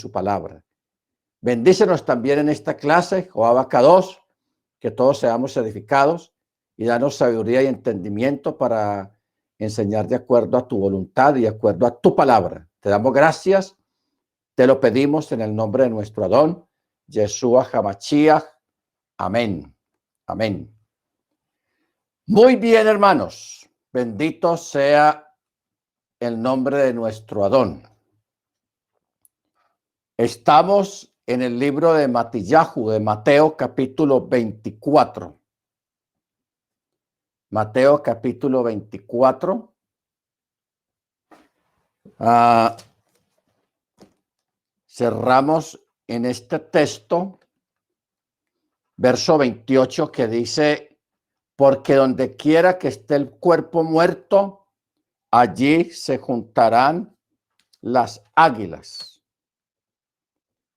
su palabra. Bendícenos también en esta clase, Joab 2, que todos seamos edificados y danos sabiduría y entendimiento para enseñar de acuerdo a tu voluntad y de acuerdo a tu palabra. Te damos gracias, te lo pedimos en el nombre de nuestro Adón, Yeshua HaMashiach. Amén. Amén. Muy bien, hermanos. Bendito sea el nombre de nuestro Adón. Estamos en el libro de Matillahu, de Mateo capítulo 24. Mateo capítulo 24. Cerramos en este texto, verso 28, que dice, porque donde quiera que esté el cuerpo muerto, allí se juntarán las águilas.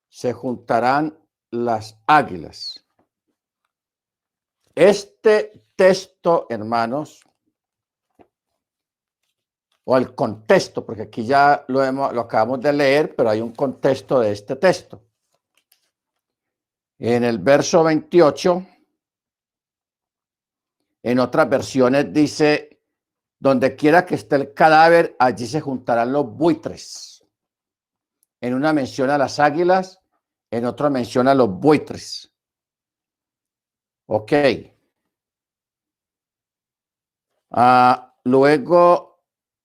Se juntarán las águilas. Este texto, hermanos, o el contexto, porque aquí ya lo acabamos de leer, pero hay un contexto de este texto. En el verso 28, en otras versiones dice, donde quiera que esté el cadáver, allí se juntarán los buitres. En una menciona las águilas, en otra menciona los buitres. Ok. Luego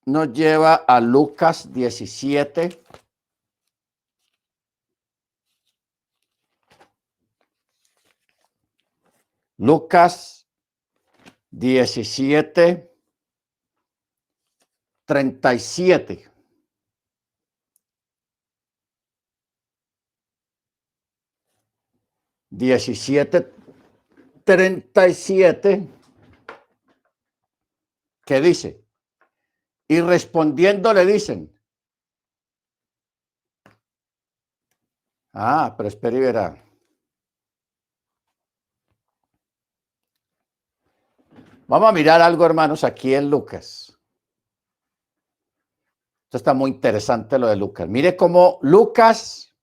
nos lleva a Lucas 17. Lucas 17, 37. ¿Qué dice? Y respondiendo le dicen. Pero espera y verá. Vamos a mirar algo, hermanos, aquí en Lucas. Esto está muy interesante lo de Lucas. Mire cómo Lucas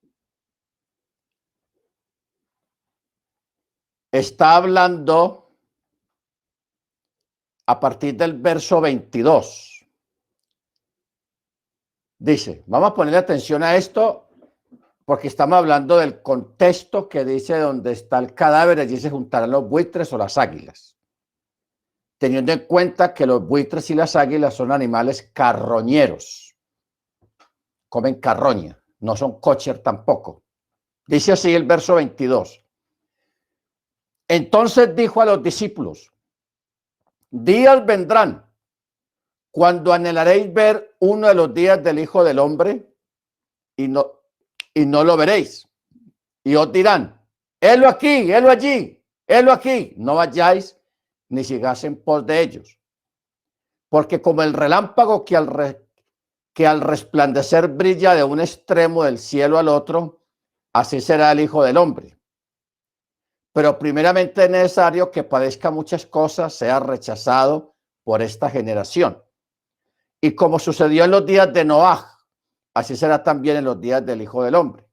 está hablando a partir del verso 22. Dice, vamos a ponerle atención a esto porque estamos hablando del contexto que dice donde está el cadáver, allí se juntarán los buitres o las águilas. Teniendo en cuenta que los buitres y las águilas son animales carroñeros. Comen carroña, no son kosher tampoco. Dice así el verso 22. Entonces dijo a los discípulos, días vendrán cuando anhelaréis ver uno de los días del Hijo del Hombre y no lo veréis. Y os dirán, helo aquí, helo allí, helo aquí. No vayáis ni sigáis en pos de ellos. Porque como el relámpago que al resplandecer brilla de un extremo del cielo al otro, así será el Hijo del Hombre. Pero primeramente es necesario que padezca muchas cosas, sea rechazado por esta generación. Y como sucedió en los días de Noaj, así será también en los días del Hijo del Hombre.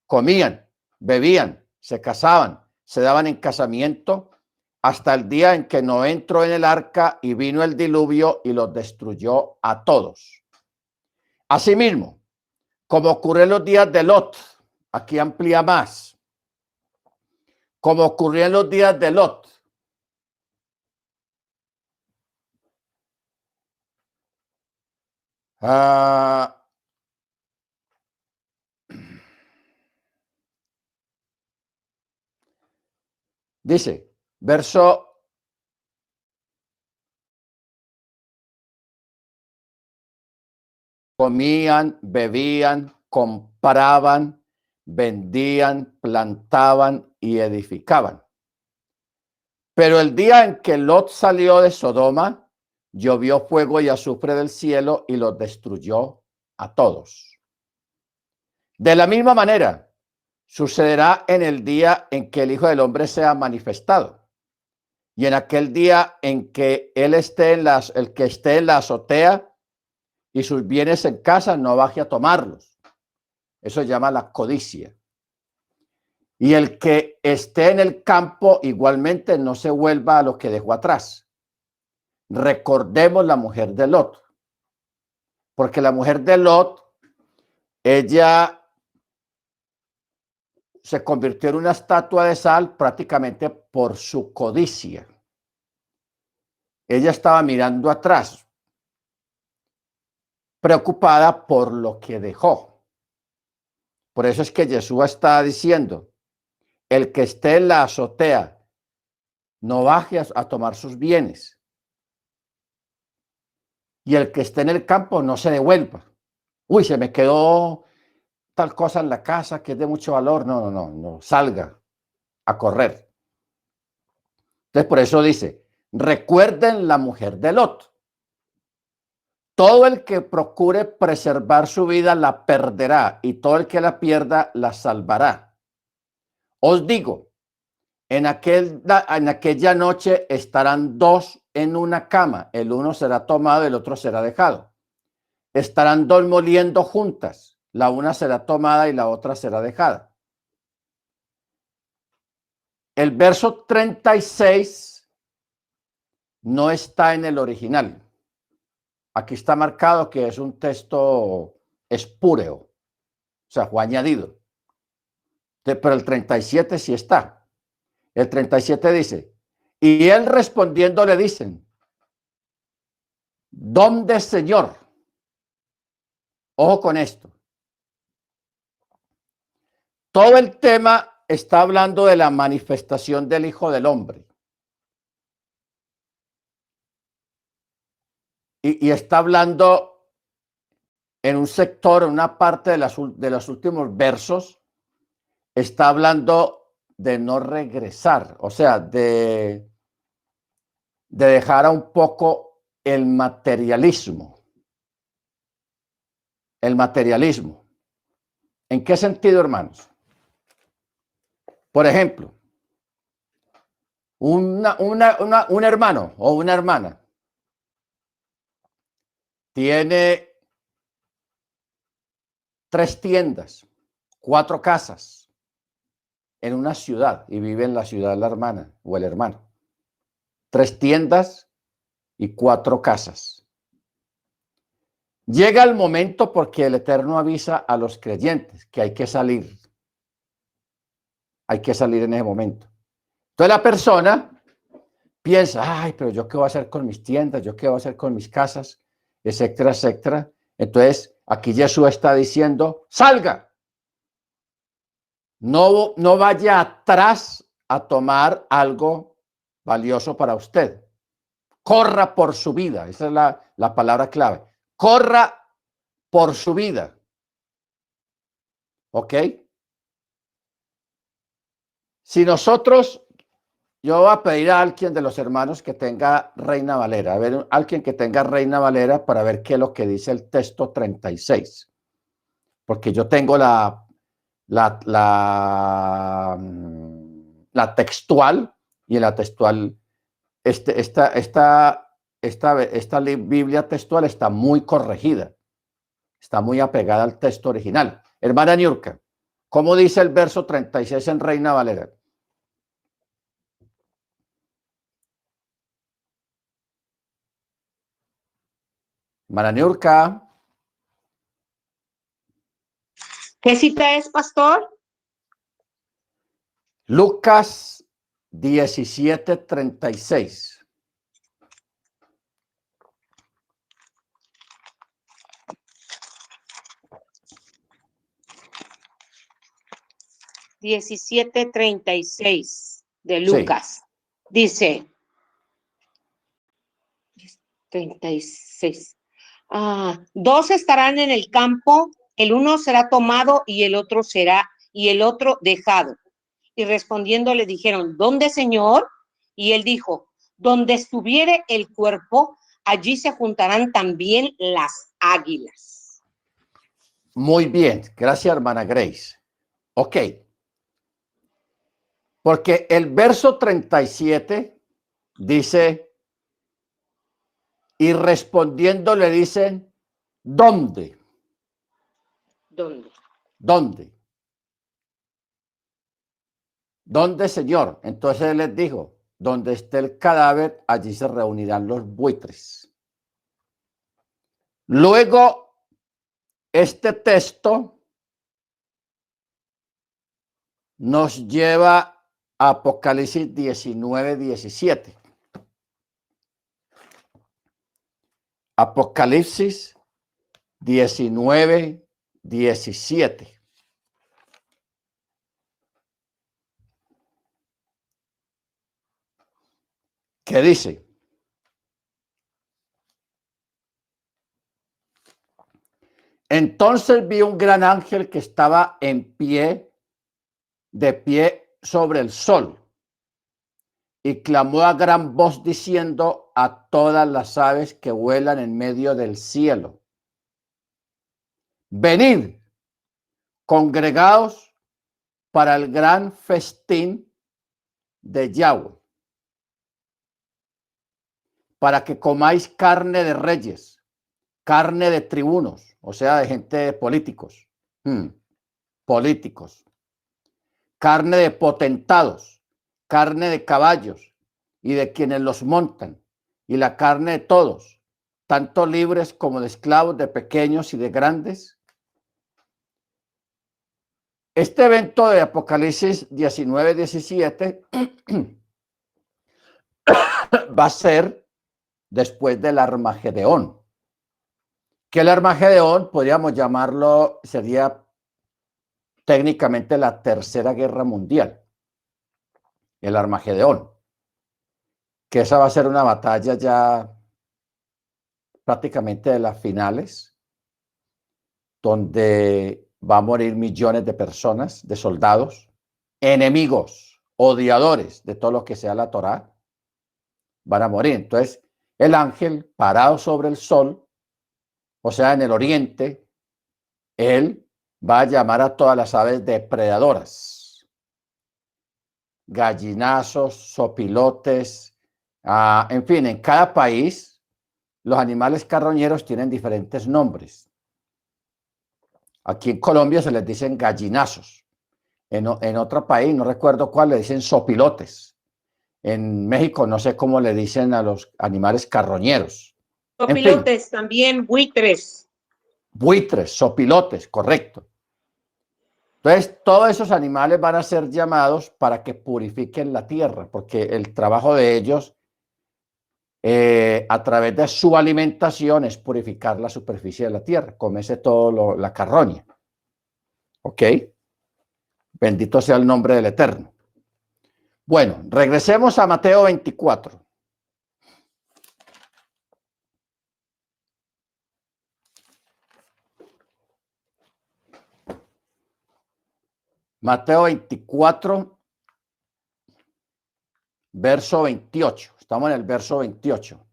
Comían, bebían, se casaban, se daban en casamiento, hasta el día en que Noé entró en el arca y vino el diluvio y los destruyó a todos. Asimismo, como ocurrió en los días de Lot, aquí amplía más, como ocurrió en los días de Lot, dice, verso comían, bebían, compraban, vendían, plantaban y edificaban. Pero el día en que Lot salió de Sodoma, llovió fuego y azufre del cielo y los destruyó a todos. De la misma manera, sucederá en el día en que el Hijo del Hombre sea manifestado. Y en aquel día en que el que esté en la azotea y sus bienes en casa no baje a tomarlos. Eso se llama la codicia. Y el que esté en el campo igualmente no se vuelva a lo que dejó atrás. Recordemos la mujer de Lot. Porque la mujer de Lot, ella se convirtió en una estatua de sal prácticamente por su codicia. Ella estaba mirando atrás, preocupada por lo que dejó. Por eso es que Jesús está diciendo, el que esté en la azotea, no baje a tomar sus bienes. Y el que esté en el campo, no se devuelva. Uy, se me quedó tal cosa en la casa que es de mucho valor. No, salga a correr. Entonces, por eso dice, recuerden la mujer de Lot. Todo el que procure preservar su vida la perderá, y todo el que la pierda la salvará. Os digo, en aquella noche estarán dos en una cama, el uno será tomado y el otro será dejado. Estarán dos moliendo juntas, la una será tomada y la otra será dejada. El verso 36 no está en el original. Aquí está marcado que es un texto espúreo, o sea, fue añadido. Pero el 37 sí está. El 37 dice, y él respondiendo le dicen, ¿dónde, Señor? Ojo con esto. Todo el tema está hablando de la manifestación del Hijo del Hombre. Y está hablando en un sector, en una parte de los últimos versos, está hablando de no regresar, o sea, de dejar a un poco el materialismo. El materialismo. ¿En qué sentido, hermanos? Por ejemplo, un hermano o una hermana tiene 3 tiendas, 4 casas en una ciudad y vive en la ciudad la hermana o el hermano. 3 tiendas y 4 casas. Llega el momento porque el Eterno avisa a los creyentes que hay que salir. Hay que salir en ese momento. Entonces la persona piensa, ay, pero yo qué voy a hacer con mis tiendas, yo qué voy a hacer con mis casas, etcétera, etcétera. Entonces aquí Jesús está diciendo, salga. No vaya atrás a tomar algo valioso para usted. Corra por su vida. Esa es la palabra clave. Corra por su vida. ¿Ok? Si nosotros, yo voy a pedir a alguien de los hermanos que tenga Reina Valera, a ver, alguien que tenga Reina Valera para ver qué es lo que dice el texto 36. Porque yo tengo la textual, y en la textual, esta Biblia textual está muy corregida, está muy apegada al texto original. Hermana Niurka, ¿cómo dice el verso 36 en Reina Valera? Hermana Niurka. ¿Qué cita es, pastor? Lucas 17:36. $17:36 de Lucas. Sí. Dice 36. Dos estarán en el campo, el uno será tomado y el otro dejado. Y respondiendo le dijeron, ¿dónde, Señor? Y él dijo, donde estuviere el cuerpo, allí se juntarán también las águilas. Muy bien, gracias, hermana Grace. Ok. Porque el verso 37 dice, y respondiendo le dicen, ¿dónde? ¿Dónde? ¿Dónde? ¿Dónde, Señor? Entonces él les dijo, donde esté el cadáver, allí se reunirán los buitres. Luego, este texto nos lleva a Apocalipsis 19:17. Apocalipsis 19:17. ¿Qué dice? Entonces vi un gran ángel que estaba en pie, de pie sobre el sol, y clamó a gran voz diciendo a todas las aves que vuelan en medio del cielo: venid, congregaos para el gran festín de Yahweh, para que comáis carne de reyes, carne de tribunos, o sea, de gente de políticos, políticos, carne de potentados, carne de caballos y de quienes los montan, y la carne de todos, tanto libres como de esclavos, de pequeños y de grandes. Este evento de Apocalipsis 19:17 va a ser después del Armagedón, que el Armagedón, podríamos llamarlo, sería técnicamente la Tercera Guerra Mundial, el Armagedón, que esa va a ser una batalla ya prácticamente de las finales, donde va a morir millones de personas, de soldados, enemigos, odiadores de todo lo que sea la Torá, van a morir. Entonces, el ángel parado sobre el sol, o sea, en el oriente, él va a llamar a todas las aves depredadoras, gallinazos, sopilotes, en fin, en cada país los animales carroñeros tienen diferentes nombres. Aquí en Colombia se les dicen gallinazos, en otro país, no recuerdo cuál, le dicen sopilotes. En México no sé cómo le dicen a los animales carroñeros. Sopilotes, en fin, también buitres. Buitres, sopilotes, correcto. Entonces, todos esos animales van a ser llamados para que purifiquen la tierra, porque el trabajo de ellos, a través de su alimentación, es purificar la superficie de la tierra, comerse todo la carroña. ¿Ok? Bendito sea el nombre del Eterno. Bueno, regresemos a Mateo 24. Mateo 24, verso 28. Estamos en el verso 28.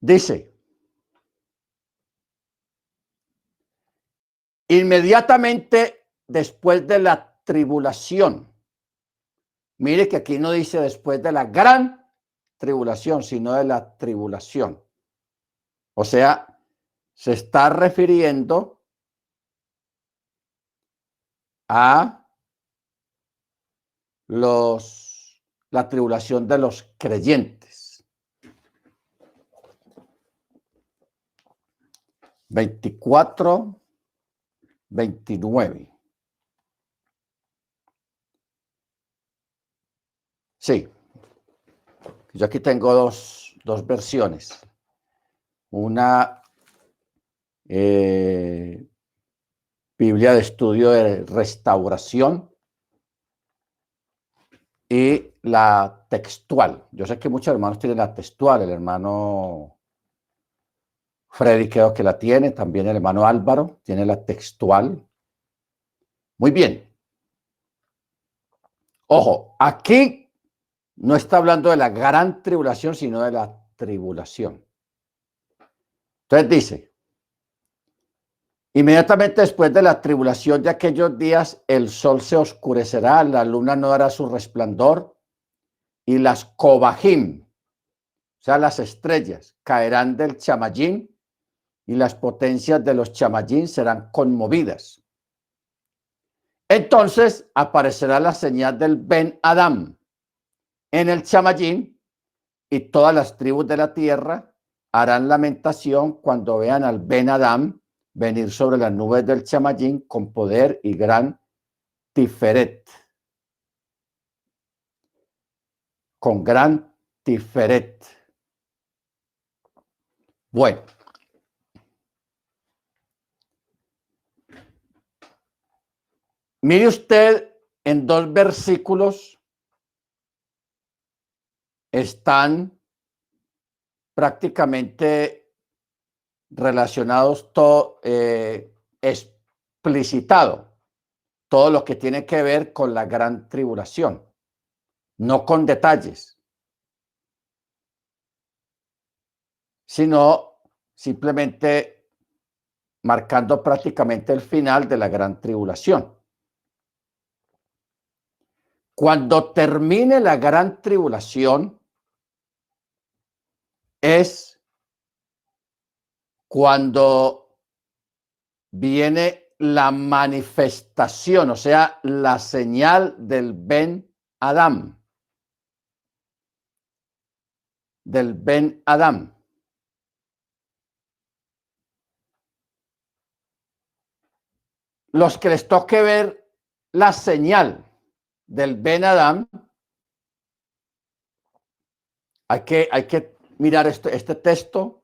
Dice: inmediatamente después de la tribulación. Mire que aquí no dice después de la gran tribulación, sino de la tribulación. O sea, se está refiriendo a la tribulación de los creyentes. 24, 29. Sí, yo aquí tengo dos versiones. Una Biblia de Estudio de Restauración y la textual. Yo sé que muchos hermanos tienen la textual, el hermano Freddy creo que la tiene, también el hermano Álvaro tiene la textual. Muy bien. Ojo, aquí no está hablando de la gran tribulación, sino de la tribulación. Entonces dice: inmediatamente después de la tribulación de aquellos días, el sol se oscurecerá, la luna no dará su resplandor, y las cobajim, o sea, las estrellas, caerán del chamayín, y las potencias de los chamayín serán conmovidas. Entonces aparecerá la señal del Ben Adam en el chamayín y todas las tribus de la tierra harán lamentación cuando vean al Ben Adam venir sobre las nubes del chamayín con poder y gran tiferet. Con gran tiferet. Bueno. Mire usted, en 2 versículos están prácticamente relacionados, todo explicitado, todo lo que tiene que ver con la gran tribulación, no con detalles, sino simplemente marcando prácticamente el final de la gran tribulación. Cuando termine la gran tribulación es cuando viene la manifestación, o sea, la señal del Ben Adam. Del Ben Adam. Los que les toque ver la señal del Ben Adam, hay que mirar este texto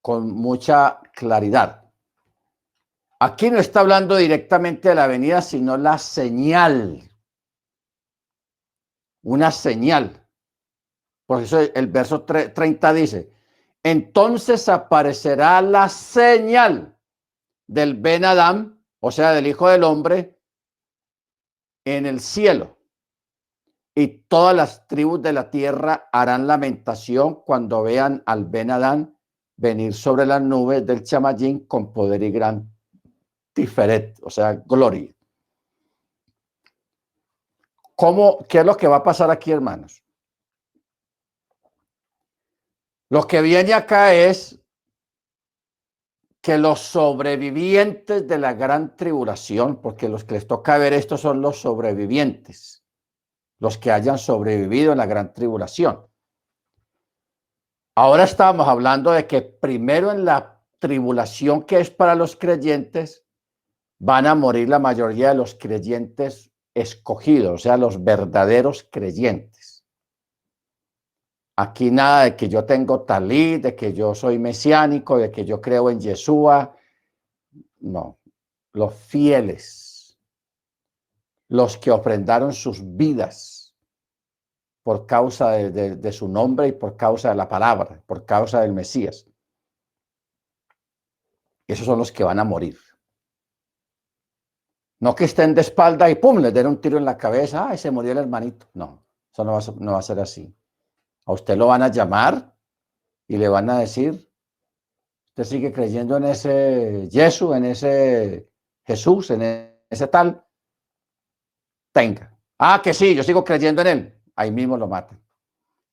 con mucha claridad. Aquí no está hablando directamente de la venida, sino la señal. Una señal. Por eso el verso 30 dice, entonces aparecerá la señal del Ben Adam, o sea, del Hijo del Hombre, en el cielo. Y todas las tribus de la tierra harán lamentación cuando vean al Ben Adam venir sobre las nubes del chamayín con poder y gran tiferet, o sea, gloria. ¿Qué es lo que va a pasar aquí, hermanos? Lo que viene acá es que los sobrevivientes de la gran tribulación, porque los que les toca ver esto son los sobrevivientes, los que hayan sobrevivido en la gran tribulación. Ahora estamos hablando de que primero en la tribulación que es para los creyentes, van a morir la mayoría de los creyentes escogidos, o sea, los verdaderos creyentes. Aquí nada de que yo tengo talí, de que yo soy mesiánico, de que yo creo en Yeshua. No, los fieles, los que ofrendaron sus vidas por causa de su nombre y por causa de la palabra, por causa del Mesías. Esos son los que van a morir. No que estén de espalda y pum, les den un tiro en la cabeza, ay, se murió el hermanito. No, eso no va a ser así. A usted lo van a llamar y le van a decir, usted sigue creyendo en ese Jesús, en ese Jesús, en ese tal, tenga. Ah, que sí, yo sigo creyendo en él. Ahí mismo lo matan.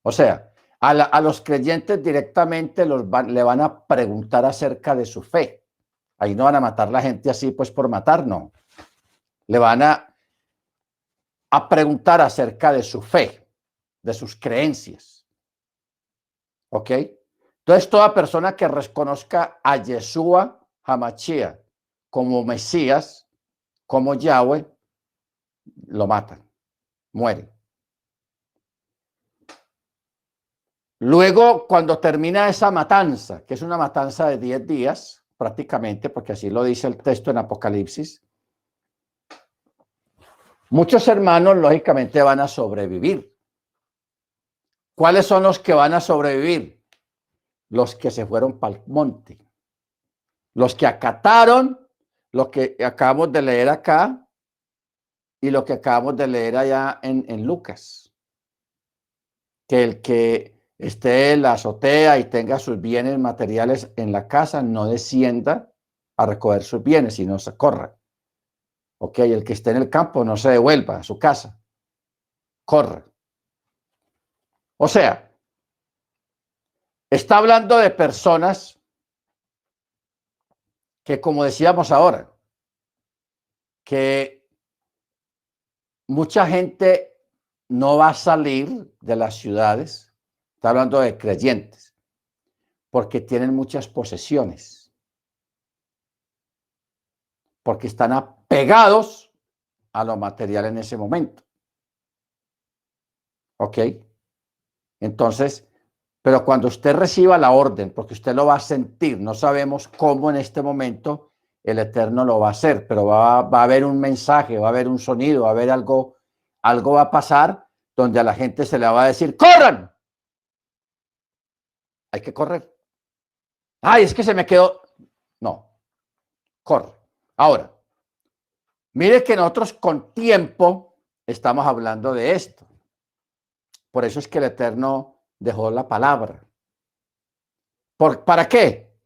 O sea, a los creyentes directamente le van a preguntar acerca de su fe. Ahí no van a matar a la gente así, pues por matar, no. Le van a preguntar acerca de su fe, de sus creencias. ¿Ok? Entonces, toda persona que reconozca a Yeshua HaMashiach como Mesías, como Yahweh, lo matan, muere. Luego, cuando termina esa matanza, que es una matanza de 10 días, prácticamente, porque así lo dice el texto en Apocalipsis, muchos hermanos, lógicamente, van a sobrevivir. ¿Cuáles son los que van a sobrevivir? Los que se fueron para el monte. Los que acataron lo que acabamos de leer acá y lo que acabamos de leer allá en Lucas. Que el que esté en la azotea y tenga sus bienes materiales en la casa no descienda a recoger sus bienes, sino se corra. Ok, el que esté en el campo no se devuelva a su casa. Corra. O sea, está hablando de personas que como decíamos ahora, que mucha gente no va a salir de las ciudades, está hablando de creyentes, porque tienen muchas posesiones, porque están apegados a lo material en ese momento. ¿Ok? Entonces, pero cuando usted reciba la orden, porque usted lo va a sentir, no sabemos cómo en este momento el Eterno lo va a hacer, pero va a haber un mensaje, va a haber un sonido, va a haber algo va a pasar donde a la gente se le va a decir, ¡corran! Hay que correr. Ay, es que se me quedó. No, corre. Ahora, mire que nosotros con tiempo estamos hablando de esto. Por eso es que el Eterno dejó la palabra. ¿Para qué?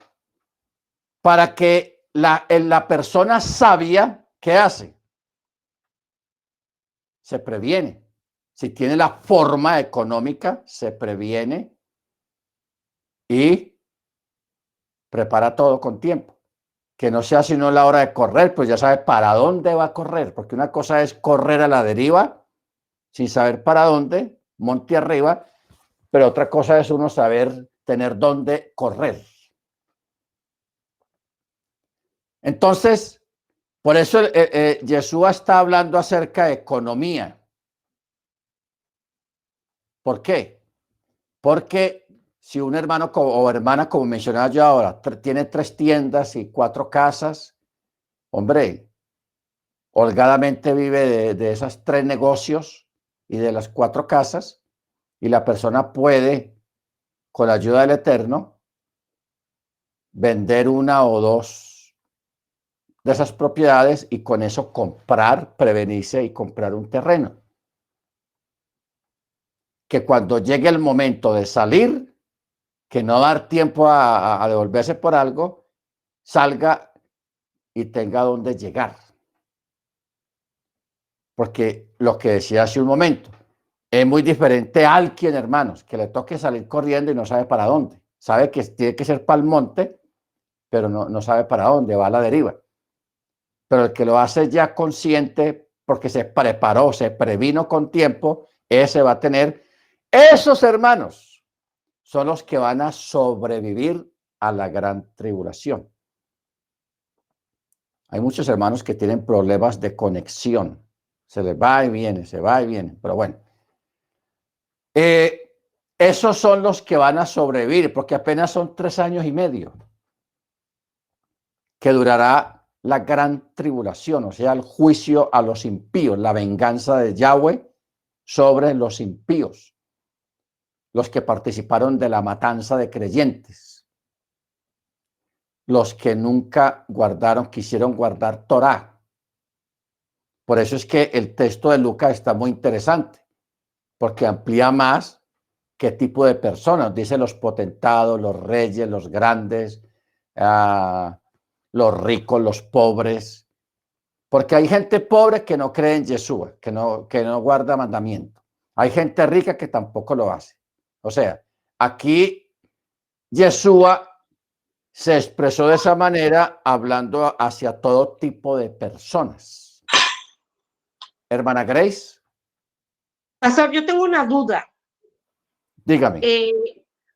Para que la persona sabia, ¿qué hace? Se previene. Si tiene la forma económica, se previene y prepara todo con tiempo. Que no sea sino la hora de correr, pues ya sabe para dónde va a correr, porque una cosa es correr a la deriva sin saber para dónde, monte arriba, pero otra cosa es uno saber tener dónde correr. Entonces, por eso Yeshua está hablando acerca de economía. ¿Por qué? Porque si un hermano o hermana, como mencionaba yo ahora, tiene 3 tiendas y 4 casas, hombre, holgadamente vive de esas 3 negocios y de las 4 casas, y la persona puede, con la ayuda del Eterno, vender 1 o 2 de esas propiedades y con eso comprar, prevenirse y comprar un terreno. Que cuando llegue el momento de salir, que no va a dar tiempo a devolverse por algo, salga y tenga dónde llegar. Porque lo que decía hace un momento, es muy diferente a alguien, hermanos, que le toque salir corriendo y no sabe para dónde. Sabe que tiene que ser para el monte, pero no sabe para dónde, va a la deriva. Pero el que lo hace ya consciente, porque se preparó, se previno con tiempo, ese va a tener, esos hermanos son los que van a sobrevivir a la gran tribulación. Hay muchos hermanos que tienen problemas de conexión. Se les va y viene, se va y viene. Pero bueno, esos son los que van a sobrevivir, porque apenas son 3 años y medio que durará la gran tribulación, o sea, el juicio a los impíos, la venganza de Yahweh sobre los impíos, los que participaron de la matanza de creyentes, los que nunca quisieron guardar Torá. Por eso es que el texto de Lucas está muy interesante, porque amplía más qué tipo de personas, dice los potentados, los reyes, los grandes, los ricos, los pobres, porque hay gente pobre que no cree en Yeshua, que no guarda mandamiento. Hay gente rica que tampoco lo hace. O sea, aquí Yeshua se expresó de esa manera hablando hacia todo tipo de personas. Hermana Grace. Pastor, yo tengo una duda. Dígame.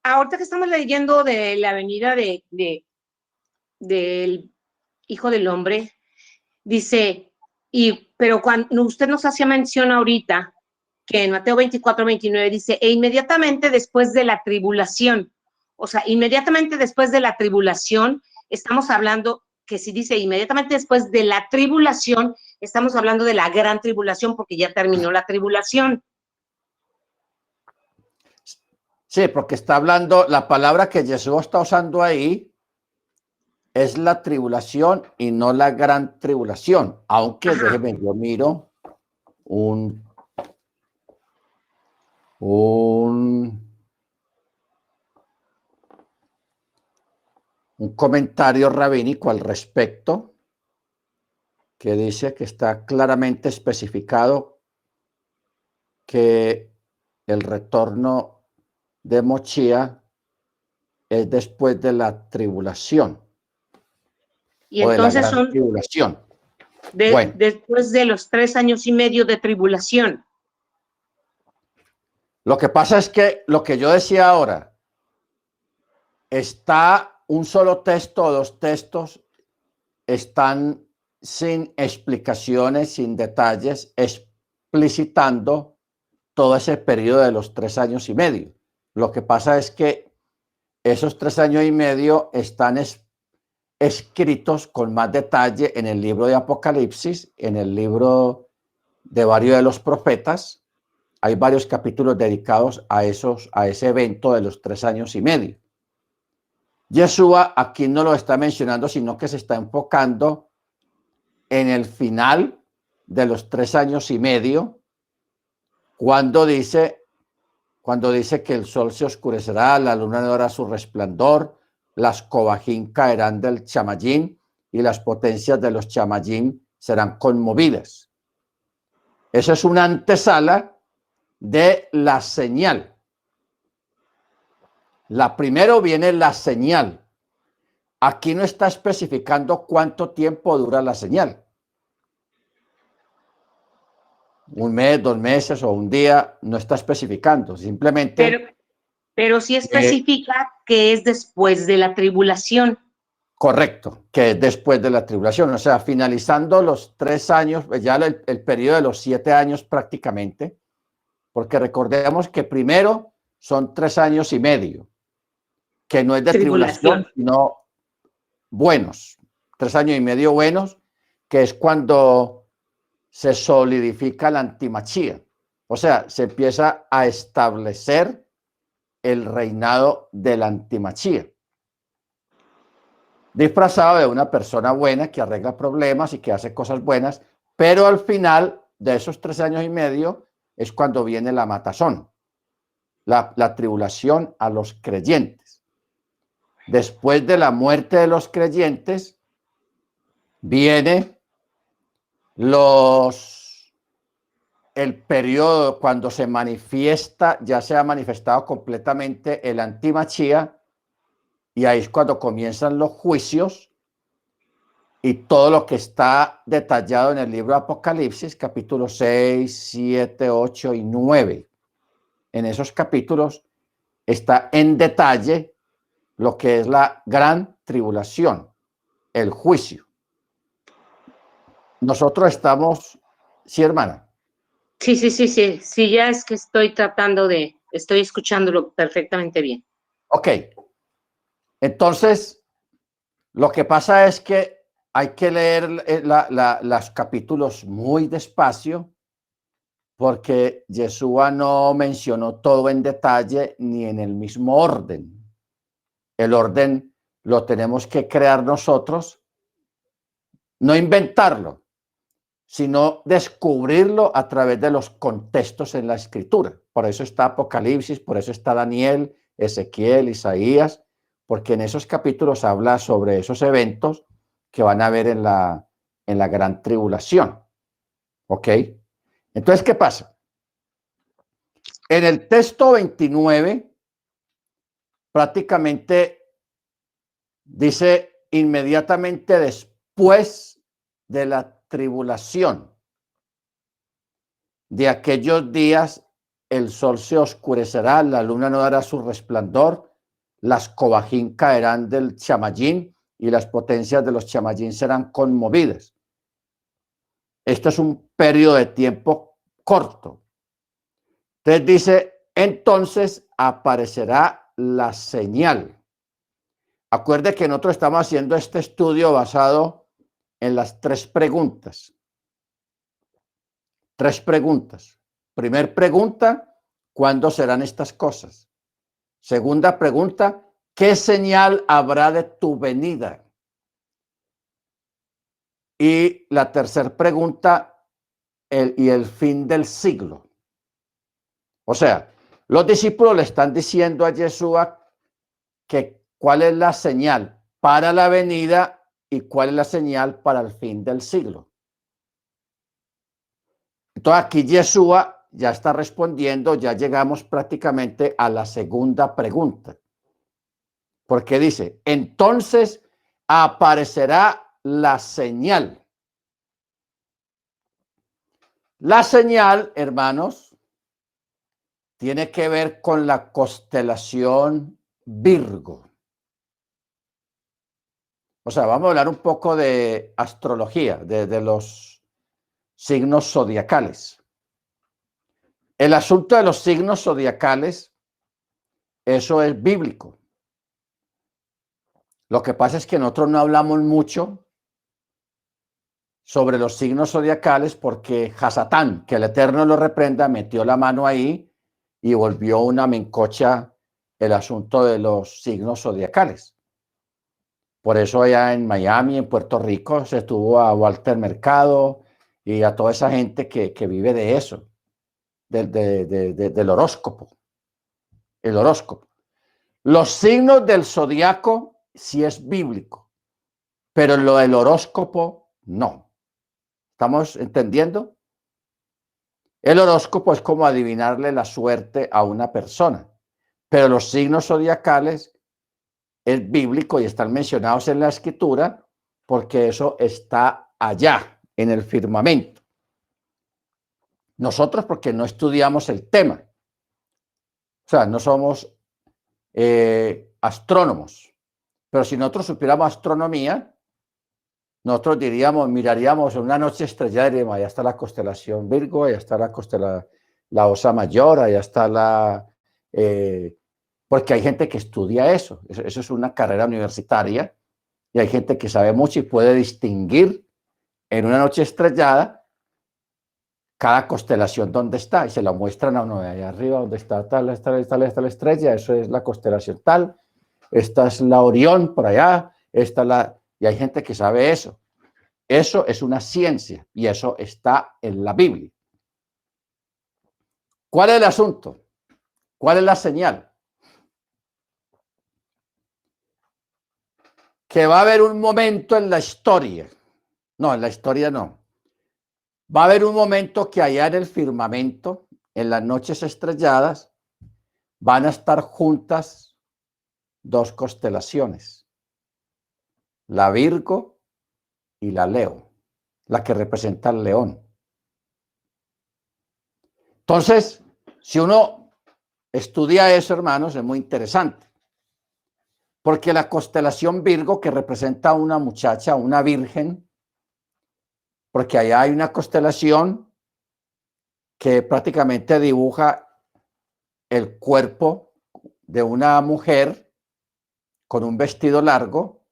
Ahorita que estamos leyendo de la venida del Hijo del Hombre, dice, pero cuando usted nos hacía mención ahorita, que en Mateo 24-29 dice, e inmediatamente después de la tribulación, o sea, inmediatamente después de la tribulación, estamos hablando que si dice inmediatamente después de la tribulación, estamos hablando de la gran tribulación porque ya terminó la tribulación. Sí, porque está hablando, la palabra que Jesús está usando ahí es la tribulación y no la gran tribulación, aunque déjeme, yo miro un comentario rabínico al respecto que dice que está claramente especificado que el retorno de Mochía es después de la tribulación. Y o de la entonces gran son tribulación. Bueno, después de los 3 años y medio de tribulación. lo que pasa es que lo que yo decía ahora, está un solo texto o dos textos, están sin explicaciones, sin detalles, explicitando todo ese periodo de los 3 años y medio. Lo que pasa es que esos 3 años y medio están escritos con más detalle en el libro de Apocalipsis, en el libro de varios de los profetas. Hay varios capítulos dedicados a ese evento de los 3 años y medio. Yeshua aquí no lo está mencionando, sino que se está enfocando en el final de los 3 años y medio, cuando dice que el sol se oscurecerá, la luna no dará su resplandor, las cobajín caerán del chamayín y las potencias de los chamayín serán conmovidas. Eso es una antesala de la señal. La primero viene la señal. Aquí no está especificando cuánto tiempo dura la señal. Un mes, 2 meses o un día, no está especificando. Simplemente Pero sí especifica que es después de la tribulación. correcto, que es después de la tribulación, o sea, finalizando los 3 años, ya el periodo de los 7 años prácticamente, porque recordemos que primero son 3 años y medio, que no es de tribulación, sino buenos, 3 años y medio buenos, que es cuando se solidifica la antimachía, o sea, se empieza a establecer el reinado de la antimachía, disfrazado de una persona buena que arregla problemas y que hace cosas buenas, pero al final de esos 3 años y medio es cuando viene la matazón, la tribulación a los creyentes. Después de la muerte de los creyentes, viene el periodo cuando se manifiesta, ya se ha manifestado completamente el antimachía, y ahí es cuando comienzan los juicios y todo lo que está detallado en el libro de Apocalipsis, capítulos 6, 7, 8 y 9. En esos capítulos está en detalle lo que es la gran tribulación, el juicio. Nosotros estamos, sí, hermana. Sí, ya es que estoy escuchándolo perfectamente bien. Ok, entonces lo que pasa es que hay que leer los capítulos muy despacio, porque Yeshua no mencionó todo en detalle ni en el mismo orden. El orden lo tenemos que crear nosotros, no inventarlo, sino descubrirlo a través de los contextos en la escritura. Por eso está Apocalipsis, por eso está Daniel, Ezequiel, Isaías, porque en esos capítulos habla sobre esos eventos que van a haber en la gran tribulación. ¿Ok? Entonces, ¿qué pasa? En el texto 29, prácticamente dice inmediatamente después de la tribulación de aquellos días, el sol se oscurecerá, la luna no dará su resplandor, las cobajín caerán del chamayín y las potencias de los chamayín serán conmovidas. Esto es un periodo de tiempo corto. Entonces dice, entonces aparecerá la señal. Acuerde que nosotros estamos haciendo este estudio basado en las 3 preguntas. 3 preguntas. Primer pregunta, ¿cuándo serán estas cosas? Segunda pregunta, ¿qué señal habrá de tu venida? Y la tercera pregunta, el fin del siglo. O sea, los discípulos le están diciendo a Yeshua que cuál es la señal para la venida y cuál es la señal para el fin del siglo. Entonces aquí Yeshua ya está respondiendo, ya llegamos prácticamente a la segunda pregunta. Porque dice, entonces aparecerá la señal. La señal, hermanos, tiene que ver con la constelación Virgo. O sea, vamos a hablar un poco de astrología, de los signos zodiacales. El asunto de los signos zodiacales, eso es bíblico. Lo que pasa es que nosotros no hablamos mucho sobre los signos zodiacales porque Hasatán, que el Eterno lo reprenda, metió la mano ahí y volvió una mencocha el asunto de los signos zodiacales. Por eso allá en Miami, en Puerto Rico, se estuvo a Walter Mercado y a toda esa gente que vive de eso, del horóscopo. El horóscopo. Los signos del zodiaco sí es bíblico, pero lo del horóscopo no. ¿Estamos entendiendo? El horóscopo es como adivinarle la suerte a una persona, pero los signos zodiacales es bíblico y están mencionados en la escritura porque eso está allá, en el firmamento. Nosotros porque no estudiamos el tema. O sea, no somos astrónomos. Pero si nosotros supiéramos astronomía, nosotros diríamos, miraríamos en una noche estrellada y diríamos, allá está la constelación Virgo, allá está la Osa Mayor, allá está porque hay gente que estudia eso. Eso es una carrera universitaria y hay gente que sabe mucho y puede distinguir en una noche estrellada cada constelación dónde está y se la muestran a uno de allá arriba donde está tal la estrella, eso es la constelación tal, esta es la Orión por allá, y hay gente que sabe eso. Eso es una ciencia y eso está en la Biblia. ¿Cuál es el asunto? ¿Cuál es la señal? Que va a haber un momento en la historia. No, en la historia no. Va a haber un momento que allá en el firmamento, en las noches estrelladas, van a estar juntas dos constelaciones, la Virgo y la Leo, la que representa al león. Entonces, si uno estudia eso, hermanos, es muy interesante, porque la constelación Virgo, que representa a una muchacha, una virgen, porque allá hay una constelación que prácticamente dibuja el cuerpo de una mujer con un vestido largo,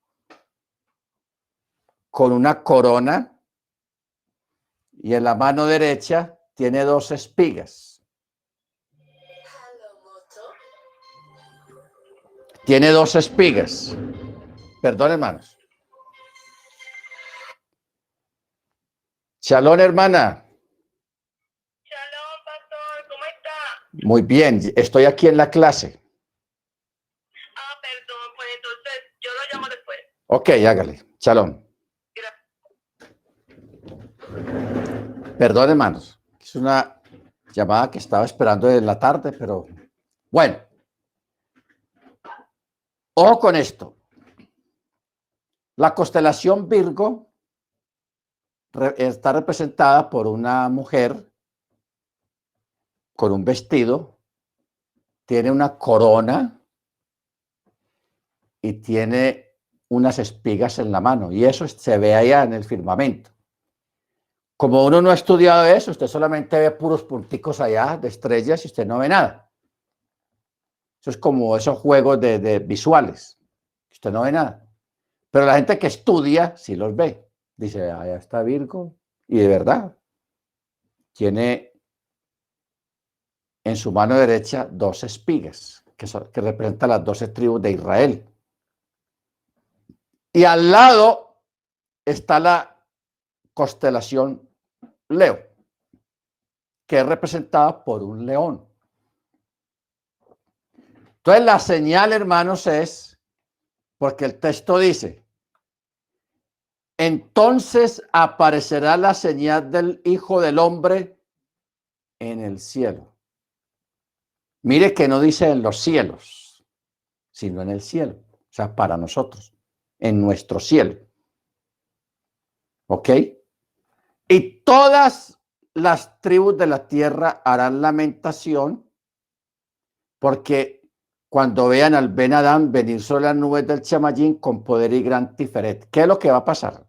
con una corona, y en la mano derecha tiene dos espigas. Tiene dos espigas. Perdón, hermanos. Shalom, hermana. Shalom, pastor, ¿cómo está? Muy bien, estoy aquí en la clase. Perdón, pues entonces yo lo llamo después. Ok, hágale. Shalom. Perdón, hermanos. Es una llamada que estaba esperando en la tarde, pero bueno. Ojo con esto. La constelación Virgo está representada por una mujer con un vestido, tiene una corona y tiene unas espigas en la mano, y eso se ve allá en el firmamento. Como uno no ha estudiado eso, usted solamente ve puros punticos allá de estrellas y usted no ve nada. Eso es como esos juegos de visuales, usted no ve nada. Pero la gente que estudia sí los ve. Dice, allá está Virgo, y de verdad tiene en su mano derecha dos espigas, que representan las 12 tribus de Israel. Y al lado está la constelación Leo, que es representada por un león. Entonces la señal, hermanos, es, porque el texto dice, entonces aparecerá la señal del Hijo del Hombre en el cielo. Mire que no dice en los cielos, sino en el cielo, o sea, para nosotros, en nuestro cielo. ¿Ok? Y todas las tribus de la tierra harán lamentación porque cuando vean al Ben Adán venir sobre las nubes del Chamayín con poder y gran tiferet. ¿Qué es lo que va a pasar?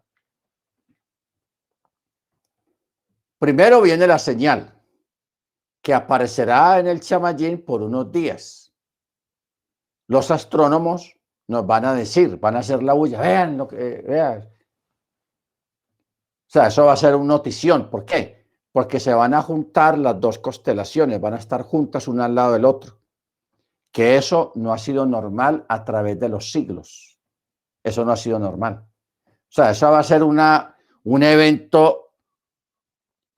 Primero viene la señal que aparecerá en el Chamayín por unos días. Los astrónomos nos van a decir, van a hacer la bulla, vean lo que vean. O sea, eso va a ser una notición. ¿Por qué? Porque se van a juntar las dos constelaciones, van a estar juntas una al lado del otro. Que eso no ha sido normal a través de los siglos. Eso no ha sido normal. O sea, eso va a ser un evento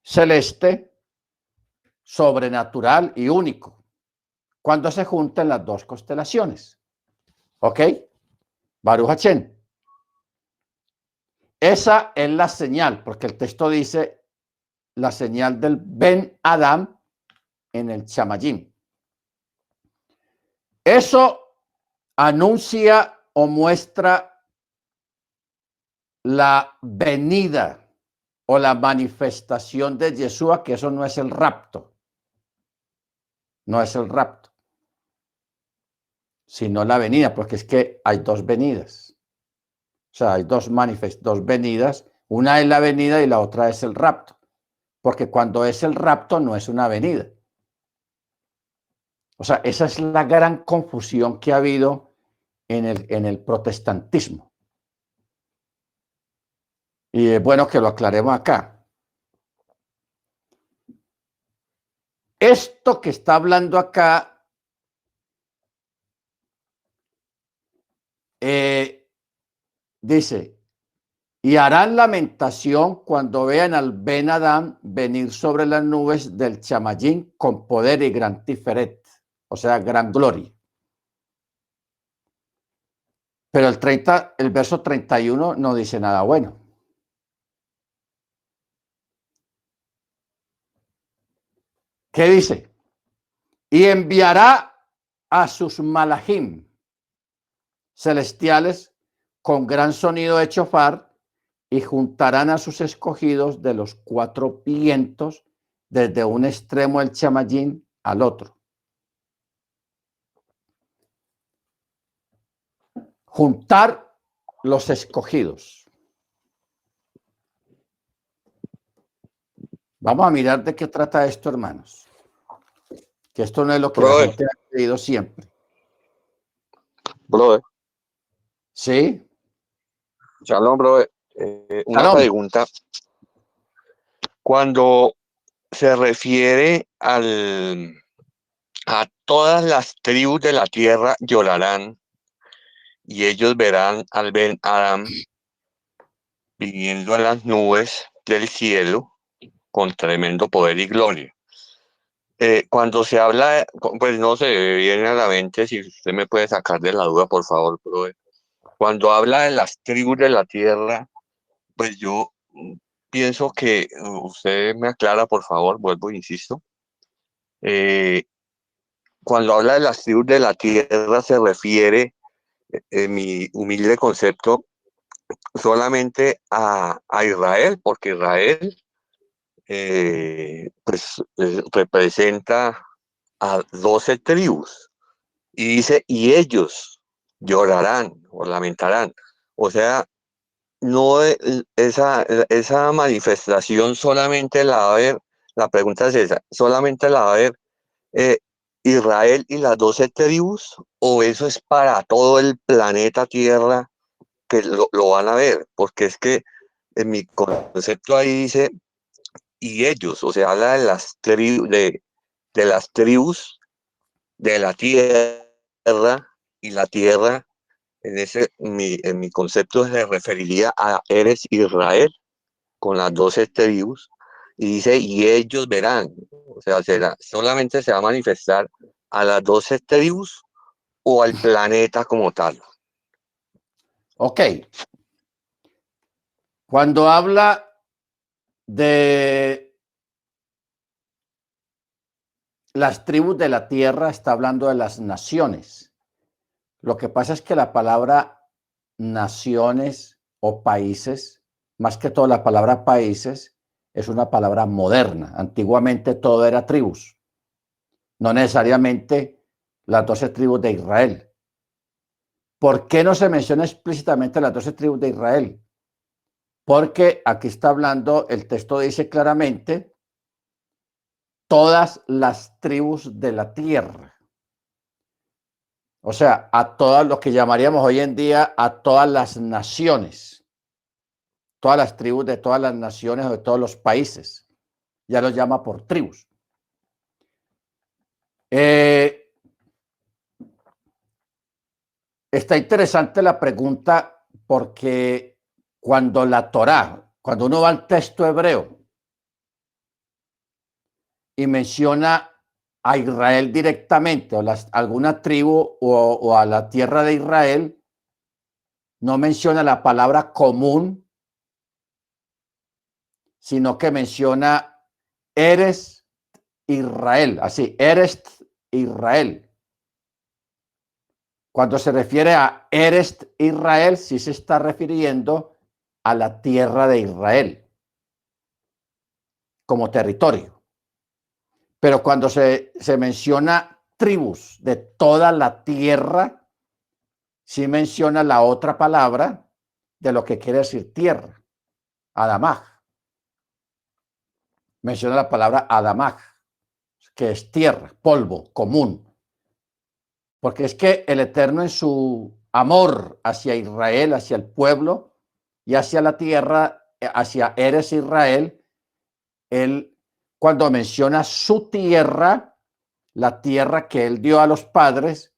celeste, sobrenatural y único, cuando se junten las dos constelaciones. ¿Ok? Baruch Hachén. Esa es la señal, porque el texto dice la señal del Ben Adam en el Chamayim. Eso anuncia o muestra la venida o la manifestación de Yeshua, que eso no es el rapto. No es el rapto, sino la venida, porque es que hay dos venidas. O sea, hay dos venidas. Una es la venida y la otra es el rapto. Porque cuando es el rapto no es una venida. O sea, esa es la gran confusión que ha habido en el protestantismo. Y es bueno que lo aclaremos acá. Esto que está hablando acá dice, y harán lamentación cuando vean al Ben Adán venir sobre las nubes del Chamayín con poder y gran tiferet, o sea, gran gloria. Pero el verso 31 no dice nada bueno. ¿Qué dice? Y enviará a sus malajim celestiales con gran sonido de chofar y juntarán a sus escogidos de los cuatro vientos desde un extremo del Chamayín al otro. Juntar los escogidos. Vamos a mirar de qué trata esto, hermanos. Que esto no es lo que la gente ha creído siempre. Brother, ¿Sí? shalom, brother. Una Shalom. pregunta. Cuando se refiere a todas las tribus de la tierra llorarán y ellos verán al Ben Adam viniendo en las nubes del cielo con tremendo poder y gloria. Cuando se habla, pues no se viene a la mente, si usted me puede sacar de la duda, por favor, brother. Cuando habla de las tribus de la tierra, pues yo pienso que usted me aclara, por favor, vuelvo e insisto. Cuando habla de las tribus de la tierra se refiere, en mi humilde concepto, solamente a Israel, porque Israel representa a 12 tribus. Y dice, y ellos llorarán o lamentarán. O sea, no esa manifestación solamente la va a ver, la pregunta es esa, solamente la va a ver Israel y las 12 tribus, o eso es para todo el planeta Tierra que lo van a ver, porque es que en mi concepto ahí dice, y ellos, o sea, habla de las tribus, de las tribus de la tierra, y la tierra en mi concepto se referiría a Eres Israel con las 12 tribus y dice, y ellos verán, o sea, solamente se va a manifestar a las 12 tribus o al planeta como tal. Ok. Cuando habla de las tribus de la tierra, está hablando de las naciones. Lo que pasa es que la palabra naciones o países más que todo la palabra países es una palabra moderna. Antiguamente todo era tribus, no necesariamente las 12 tribus de Israel. ¿Por qué no se menciona explícitamente las 12 tribus de Israel? Porque aquí está hablando, el texto dice claramente, todas las tribus de la tierra. O sea, a todas lo que llamaríamos hoy en día a todas las naciones, todas las tribus de todas las naciones o de todos los países. Ya los llama por tribus. Está interesante la pregunta porque cuando la Torá, cuando uno va al texto hebreo y menciona a Israel directamente o alguna tribu o a la tierra de Israel, no menciona la palabra común, sino que menciona eres Israel, así, eres Israel. Cuando se refiere a eres Israel, sí se está refiriendo a la tierra de Israel como territorio. Pero cuando se menciona tribus de toda la tierra, sí menciona la otra palabra de lo que quiere decir tierra, Adamaj. Menciona la palabra Adamaj, que es tierra, polvo, común. Porque es que el Eterno en su amor hacia Israel, hacia el pueblo y hacia la tierra, hacia eres Israel, él cuando menciona su tierra, la tierra que él dio a los padres,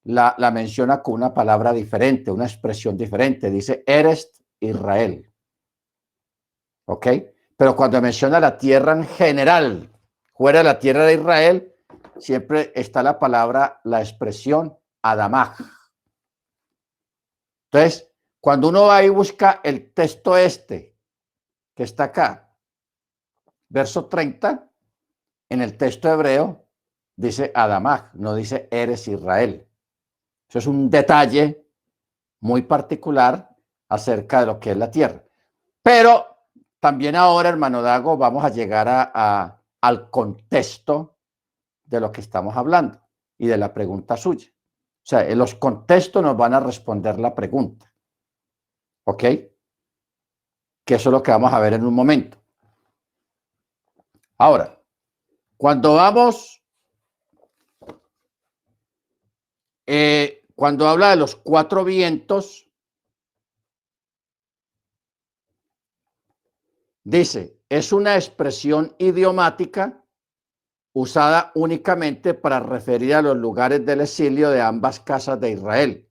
la menciona con una palabra diferente, una expresión diferente. Dice, eres Israel. ¿Ok? Pero cuando menciona la tierra en general, fuera de la tierra de Israel, siempre está la palabra, la expresión Adamaj. Entonces, cuando uno va y busca el texto que está acá, verso 30, en el texto hebreo, dice Adamaj, no dice eres Israel. Eso es un detalle muy particular acerca de lo que es la tierra. Pero también ahora, hermano Dago, vamos a llegar al contexto de lo que estamos hablando y de la pregunta suya. O sea, en los contextos nos van a responder la pregunta. ¿Ok? Que eso es lo que vamos a ver en un momento. Ahora, cuando cuando habla de los 4 vientos, dice, es una expresión idiomática usada únicamente para referir a los lugares del exilio de ambas casas de Israel.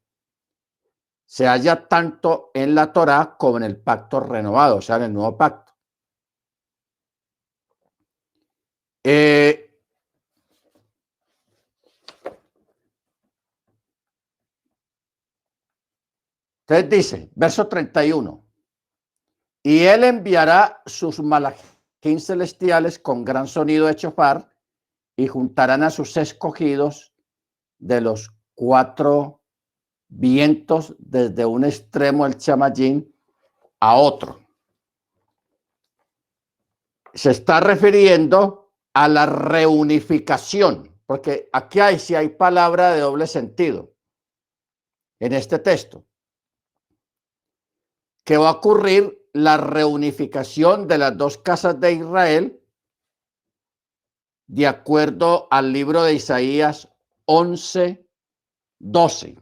Se halla tanto en la Torá como en el pacto renovado, o sea, en el nuevo pacto. Entonces dice, verso 31, y él enviará sus malaquín celestiales con gran sonido de chofar y juntarán a sus escogidos de los 4 vientos desde un extremo del Chamayín a otro. Se está refiriendo a la reunificación, porque aquí sí hay palabra de doble sentido en este texto, que va a ocurrir la reunificación de las 2 casas de Israel de acuerdo al libro de Isaías 11:12.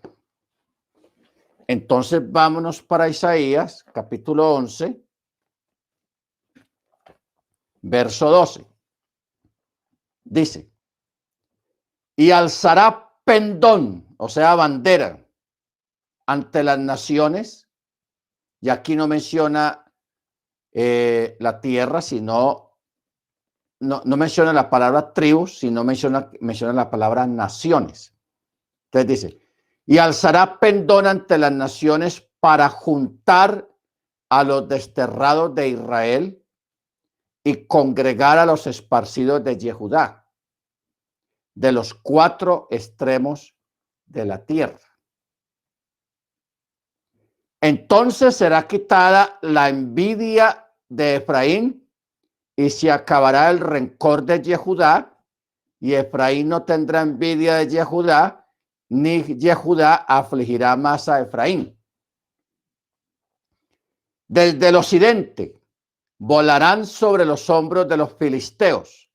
Entonces vámonos para Isaías capítulo 11, verso 12. Dice, y alzará pendón, o sea, bandera, ante las naciones, y aquí no menciona la tierra, sino, no menciona la palabra tribus, sino menciona la palabra naciones. Entonces dice, y alzará pendón ante las naciones para juntar a los desterrados de Israel y congregar a los esparcidos de Yehudá, de los 4 extremos de la tierra. Entonces será quitada la envidia de Efraín y se acabará el rencor de Yehudá, y Efraín no tendrá envidia de Yehudá, ni Yehudá afligirá más a Efraín. Desde el occidente volarán sobre los hombros de los filisteos,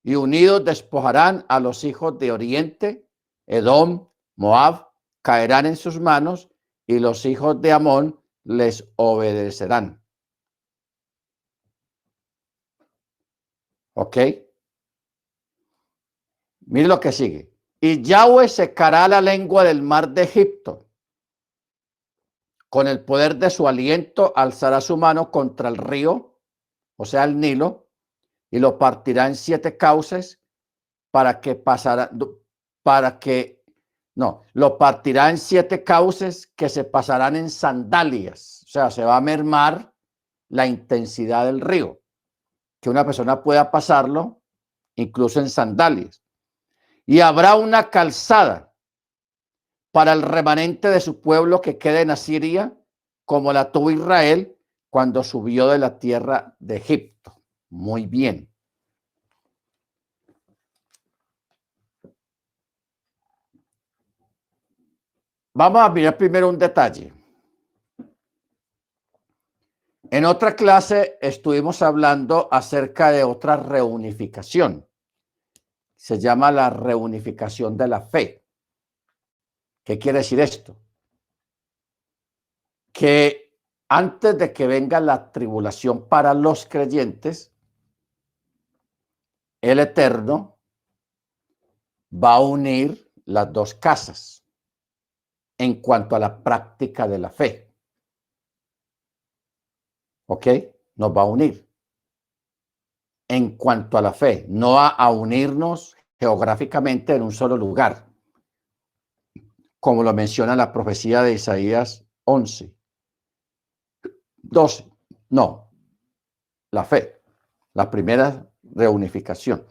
y unidos despojarán a los hijos de oriente. Edom, Moab caerán en sus manos, y los hijos de Amón les obedecerán. ¿Ok? Mire lo que sigue. Y Yahweh secará la lengua del mar de Egipto. Con el poder de su aliento alzará su mano contra el río, o sea, el Nilo, y lo partirá en 7 cauces lo partirá en 7 cauces que se pasarán en sandalias. O sea, se va a mermar la intensidad del río, que una persona pueda pasarlo incluso en sandalias. Y habrá una calzada para el remanente de su pueblo que quede en Asiria, como la tuvo Israel cuando subió de la tierra de Egipto. Muy bien. Vamos a mirar primero un detalle. En otra clase estuvimos hablando acerca de otra reunificación. Se llama la reunificación de la fe. ¿Qué quiere decir esto? Que antes de que venga la tribulación para los creyentes, el Eterno va a unir las 2 casas en cuanto a la práctica de la fe. ¿Ok? Nos va a unir en cuanto a la fe, no a unirnos geográficamente en un solo lugar, como lo menciona la profecía de Isaías 11, 12. No, la fe, la primera reunificación.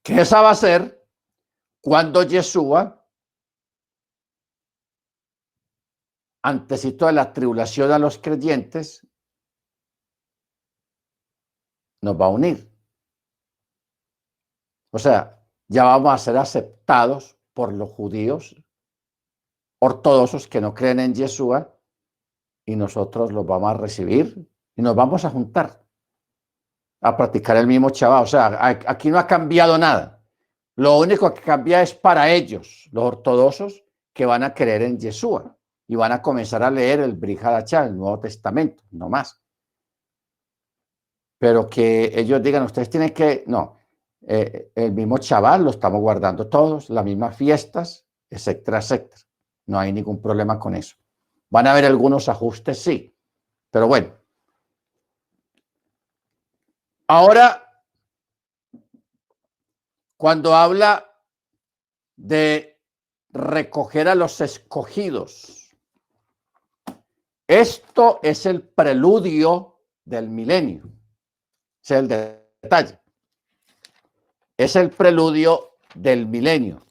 Que esa va a ser cuando Yeshua, antesito de la tribulación a los creyentes, nos va a unir. O sea, ya vamos a ser aceptados por los judíos ortodoxos que no creen en Yeshua, y nosotros los vamos a recibir y nos vamos a juntar a practicar el mismo Shabbat. O sea, aquí no ha cambiado nada. Lo único que cambia es para ellos, los ortodoxos, que van a creer en Yeshua y van a comenzar a leer el Brit Hadashah, el Nuevo Testamento, no más. Pero que ellos digan, ustedes tienen que, no, el mismo Shabbat lo estamos guardando todos, las mismas fiestas, etcétera, etcétera. No hay ningún problema con eso. Van a haber algunos ajustes, sí, pero bueno. Ahora, cuando habla de recoger a los escogidos, esto es el preludio del milenio. Ese es el detalle. Es el preludio del milenio.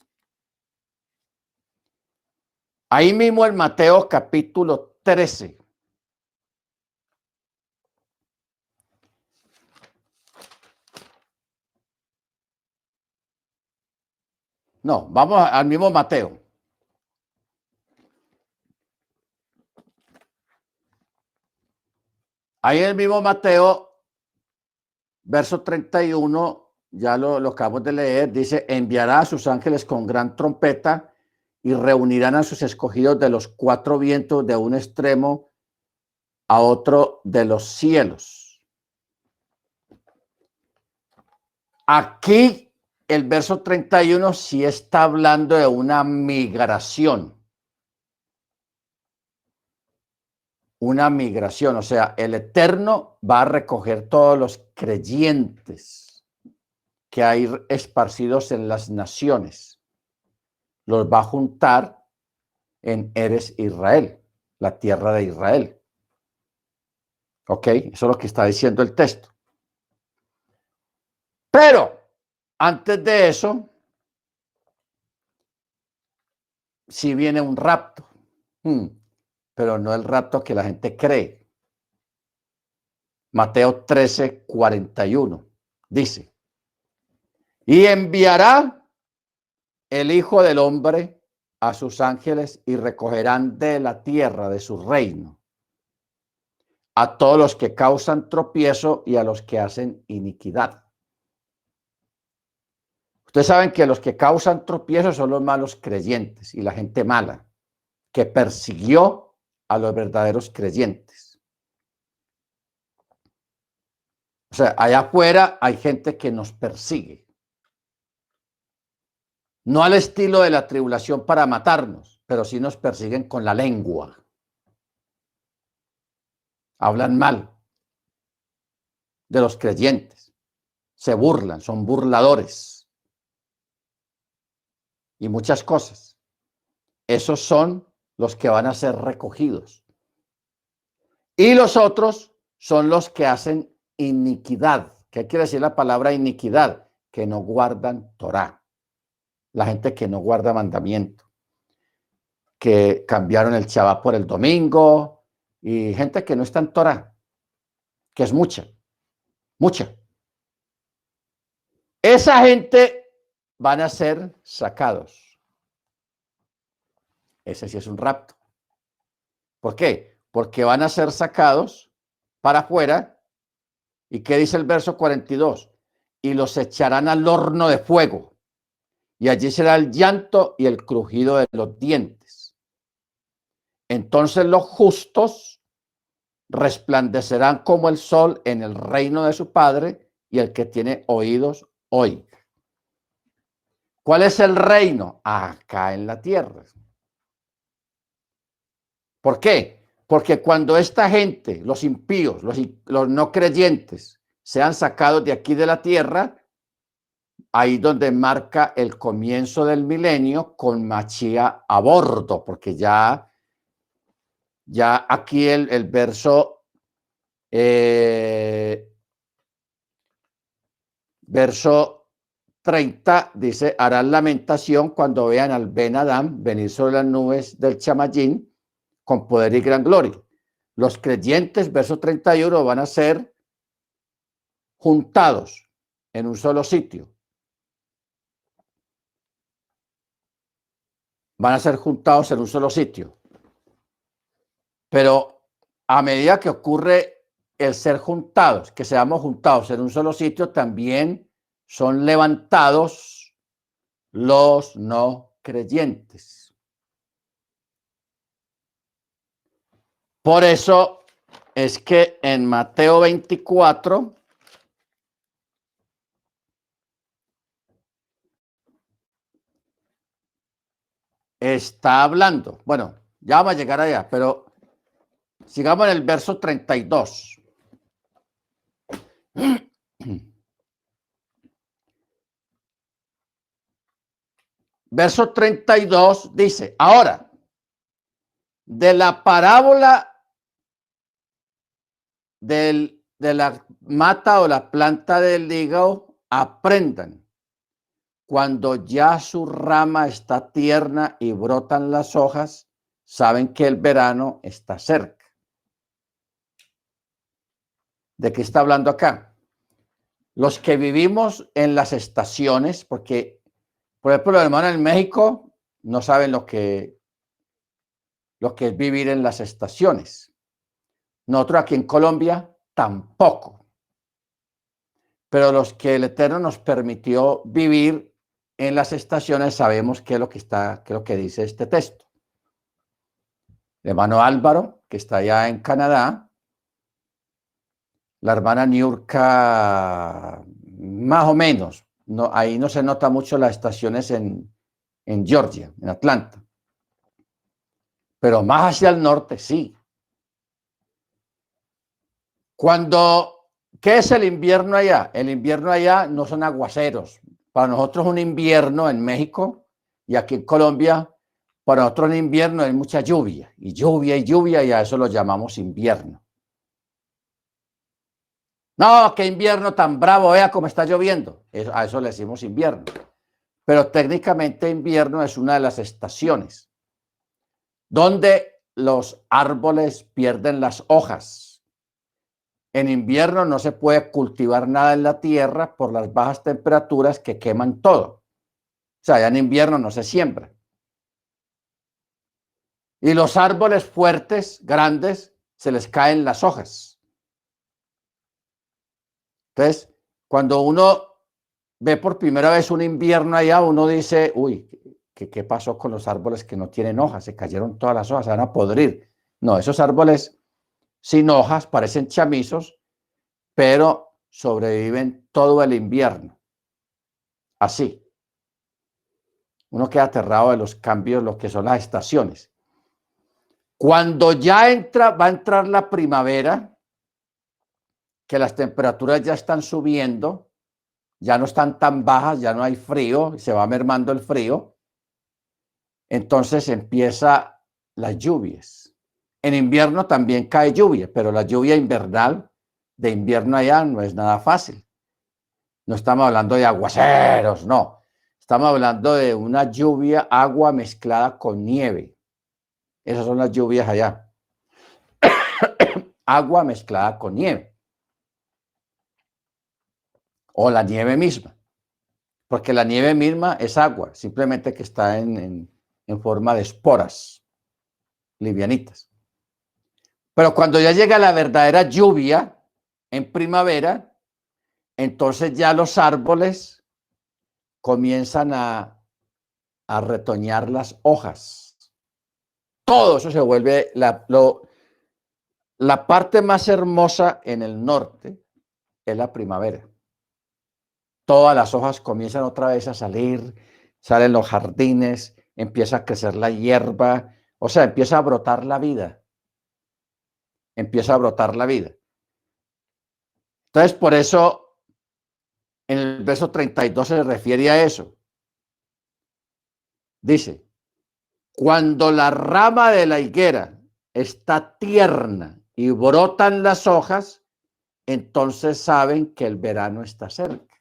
Ahí mismo en Mateo capítulo 13. No, vamos al mismo Mateo. Ahí en el mismo Mateo, verso 31, ya lo acabamos de leer, dice, enviará a sus ángeles con gran trompeta y reunirán a sus escogidos de los 4 vientos de un extremo a otro de los cielos. Aquí el verso 31 sí está hablando de una migración. Una migración, o sea, el Eterno va a recoger todos los creyentes que hay esparcidos en las naciones. Los va a juntar en Eres Israel, la tierra de Israel. ¿Ok? Eso es lo que está diciendo el texto. Pero antes de eso, si viene un rapto. pero no el rapto que la gente cree. Mateo 13:41 dice, y enviará el Hijo del Hombre a sus ángeles y recogerán de la tierra de su reino a todos los que causan tropiezo y a los que hacen iniquidad. Ustedes saben que los que causan tropiezo son los malos creyentes y la gente mala que persiguió a los verdaderos creyentes. O sea, allá afuera hay gente que nos persigue. No al estilo de la tribulación para matarnos, pero sí nos persiguen con la lengua. Hablan mal de los creyentes. Se burlan, son burladores. Y muchas cosas. Esos son los que van a ser recogidos. Y los otros son los que hacen iniquidad. ¿Qué quiere decir la palabra iniquidad? Que no guardan Torá. La gente que no guarda mandamiento. Que cambiaron el Shabbat por el domingo. Y gente que no está en Torá. Que es mucha. Mucha. Esa gente van a ser sacados. Ese sí es un rapto. ¿Por qué? Porque van a ser sacados para afuera. ¿Y qué dice el verso 42? Y los echarán al horno de fuego. Y allí será el llanto y el crujido de los dientes. Entonces los justos resplandecerán como el sol en el reino de su Padre, y el que tiene oídos, oiga. ¿Cuál es el reino? Acá en la tierra. ¿Por qué? Porque cuando esta gente, los impíos, los no creyentes, sean sacados de aquí de la tierra, ahí donde marca el comienzo del milenio con Mashiach a bordo, porque ya aquí el verso verso 30 dice, harán lamentación cuando vean al Ben Adán venir sobre las nubes del Chamayín con poder y gran gloria. Los creyentes, verso 31, van a ser juntados en un solo sitio. Van a ser juntados en un solo sitio. Pero a medida que ocurre el ser juntados, que seamos juntados en un solo sitio, también son levantados los no creyentes. Por eso es que en Mateo 24 está hablando. Bueno, ya vamos a llegar allá, pero sigamos en el verso 32. Verso 32 dice, ahora, de la parábola de la mata o la planta del hígado, aprendan. Cuando ya su rama está tierna y brotan las hojas, saben que el verano está cerca. ¿De qué está hablando acá? Los que vivimos en las estaciones, porque, por ejemplo, los hermanos en México no saben lo que es vivir en las estaciones. Nosotros aquí en Colombia tampoco. Pero los que el Eterno nos permitió vivir en las estaciones sabemos qué es lo que dice este texto. El hermano Álvaro, que está allá en Canadá, la hermana Niurka, más o menos. No, ahí no se nota mucho las estaciones en Georgia, en Atlanta. Pero más hacia el norte, sí. ¿Qué es el invierno allá? El invierno allá no son aguaceros. Para nosotros un invierno en México y aquí en Colombia, para nosotros un invierno es mucha lluvia. Y lluvia y lluvia, y a eso lo llamamos invierno. No, qué invierno tan bravo, vea cómo está lloviendo. A eso le decimos invierno. Pero técnicamente invierno es una de las estaciones donde los árboles pierden las hojas. En invierno no se puede cultivar nada en la tierra por las bajas temperaturas que queman todo. O sea, ya en invierno no se siembra. Y los árboles fuertes, grandes, se les caen las hojas. Entonces, cuando uno ve por primera vez un invierno allá, uno dice, uy, ¿qué pasó con los árboles que no tienen hojas? Se cayeron todas las hojas, se van a podrir. No, esos árboles sin hojas parecen chamizos, pero sobreviven todo el invierno. Así. Uno queda aterrado de los cambios, lo que son las estaciones. Cuando ya va a entrar la primavera, que las temperaturas ya están subiendo, ya no están tan bajas, ya no hay frío, se va mermando el frío, entonces empieza las lluvias. En invierno también cae lluvia, pero la lluvia invernal de invierno allá no es nada fácil. No estamos hablando de aguaceros, no. Estamos hablando de una lluvia, agua mezclada con nieve. Esas son las lluvias allá. Agua mezclada con nieve. O la nieve misma. Porque la nieve misma es agua, simplemente que está en forma de esporas livianitas. Pero cuando ya llega la verdadera lluvia en primavera, entonces ya los árboles comienzan a retoñar las hojas. Todo eso se vuelve la parte más hermosa en el norte es la primavera. Todas las hojas comienzan otra vez a salir, salen los jardines, empieza a crecer la hierba, o sea, empieza a brotar la vida. Empieza a brotar la vida. Entonces, por eso, en el verso 32 se refiere a eso. Dice, cuando la rama de la higuera está tierna y brotan las hojas, entonces saben que el verano está cerca.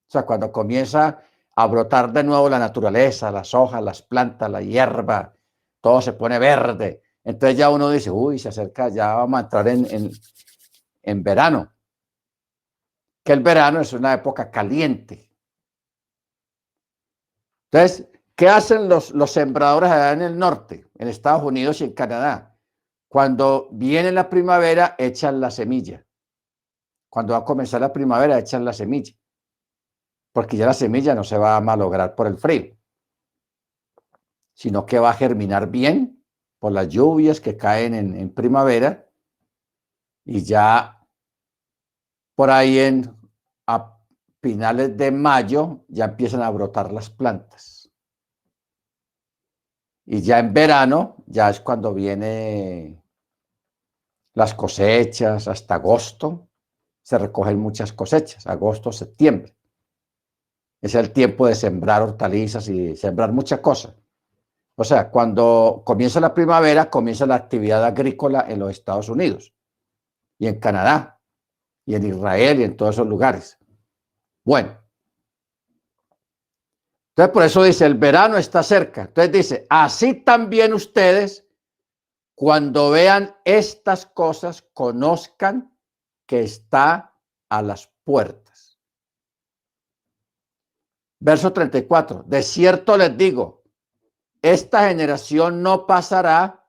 O sea, cuando comienza a brotar de nuevo la naturaleza, las hojas, las plantas, la hierba, todo se pone verde. Entonces ya uno dice, uy, se acerca, ya vamos a entrar en verano. Que el verano es una época caliente. Entonces, ¿qué hacen los sembradores allá en el norte, en Estados Unidos y en Canadá? Cuando viene la primavera, echan la semilla. Cuando va a comenzar la primavera, echan la semilla. Porque ya la semilla no se va a malograr por el frío, sino que va a germinar bien por las lluvias que caen en primavera y ya por ahí a finales de mayo ya empiezan a brotar las plantas. Y ya en verano, ya es cuando vienen las cosechas, hasta agosto, se recogen muchas cosechas, agosto, septiembre. Es el tiempo de sembrar hortalizas y sembrar muchas cosas. O sea, cuando comienza la primavera, comienza la actividad agrícola en los Estados Unidos y en Canadá y en Israel y en todos esos lugares. Bueno, entonces por eso dice, el verano está cerca. Entonces dice, así también ustedes, cuando vean estas cosas, conozcan que está a las puertas. Verso 34, de cierto les digo, esta generación no pasará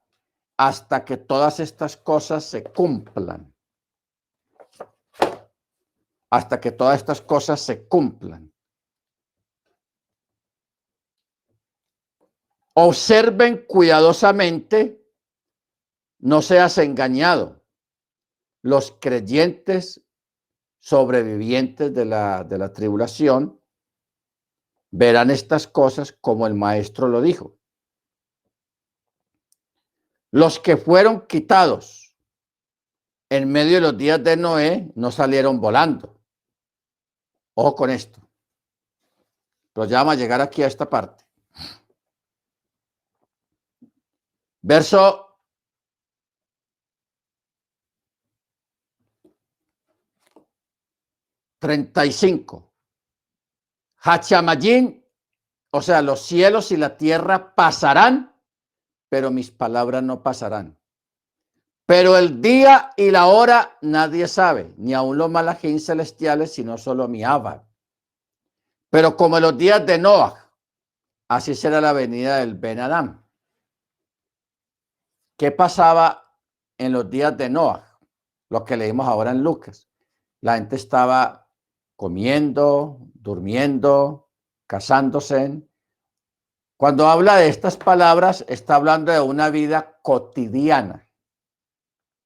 hasta que todas estas cosas se cumplan. Hasta que todas estas cosas se cumplan. Observen cuidadosamente, no seas engañado. Los creyentes sobrevivientes de la tribulación verán estas cosas como el maestro lo dijo. Los que fueron quitados en medio de los días de Noé no salieron volando. Ojo con esto. Pero ya vamos a llegar aquí a esta parte. Verso 35. Hachamayín, o sea, los cielos y la tierra pasarán, pero mis palabras no pasarán. Pero el día y la hora nadie sabe, ni aun los malajín celestiales, sino solo mi Abba. Pero como en los días de Noah, así será la venida del Ben Adam. ¿Qué pasaba en los días de Noah? Lo que leímos ahora en Lucas. La gente estaba comiendo, durmiendo, casándose. Cuando habla de estas palabras, está hablando de una vida cotidiana.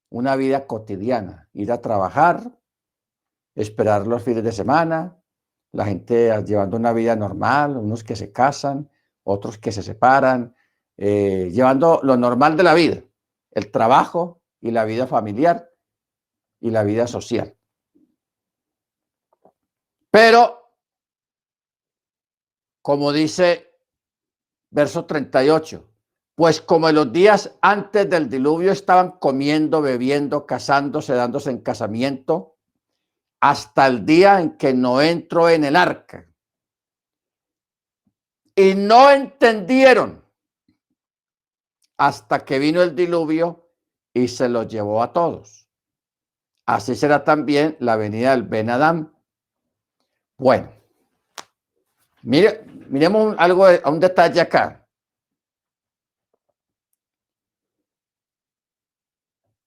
Una vida cotidiana. Ir a trabajar, esperar los fines de semana, la gente llevando una vida normal, unos que se casan, otros que se separan, llevando lo normal de la vida, el trabajo y la vida familiar y la vida social. Pero, como dice verso 38, pues como en los días antes del diluvio estaban comiendo, bebiendo, casándose, dándose en casamiento, hasta el día en que Noé entró en el arca. Y no entendieron hasta que vino el diluvio y se los llevó a todos. Así será también la venida del Ben Adam. Bueno, miremos algo, a un detalle acá.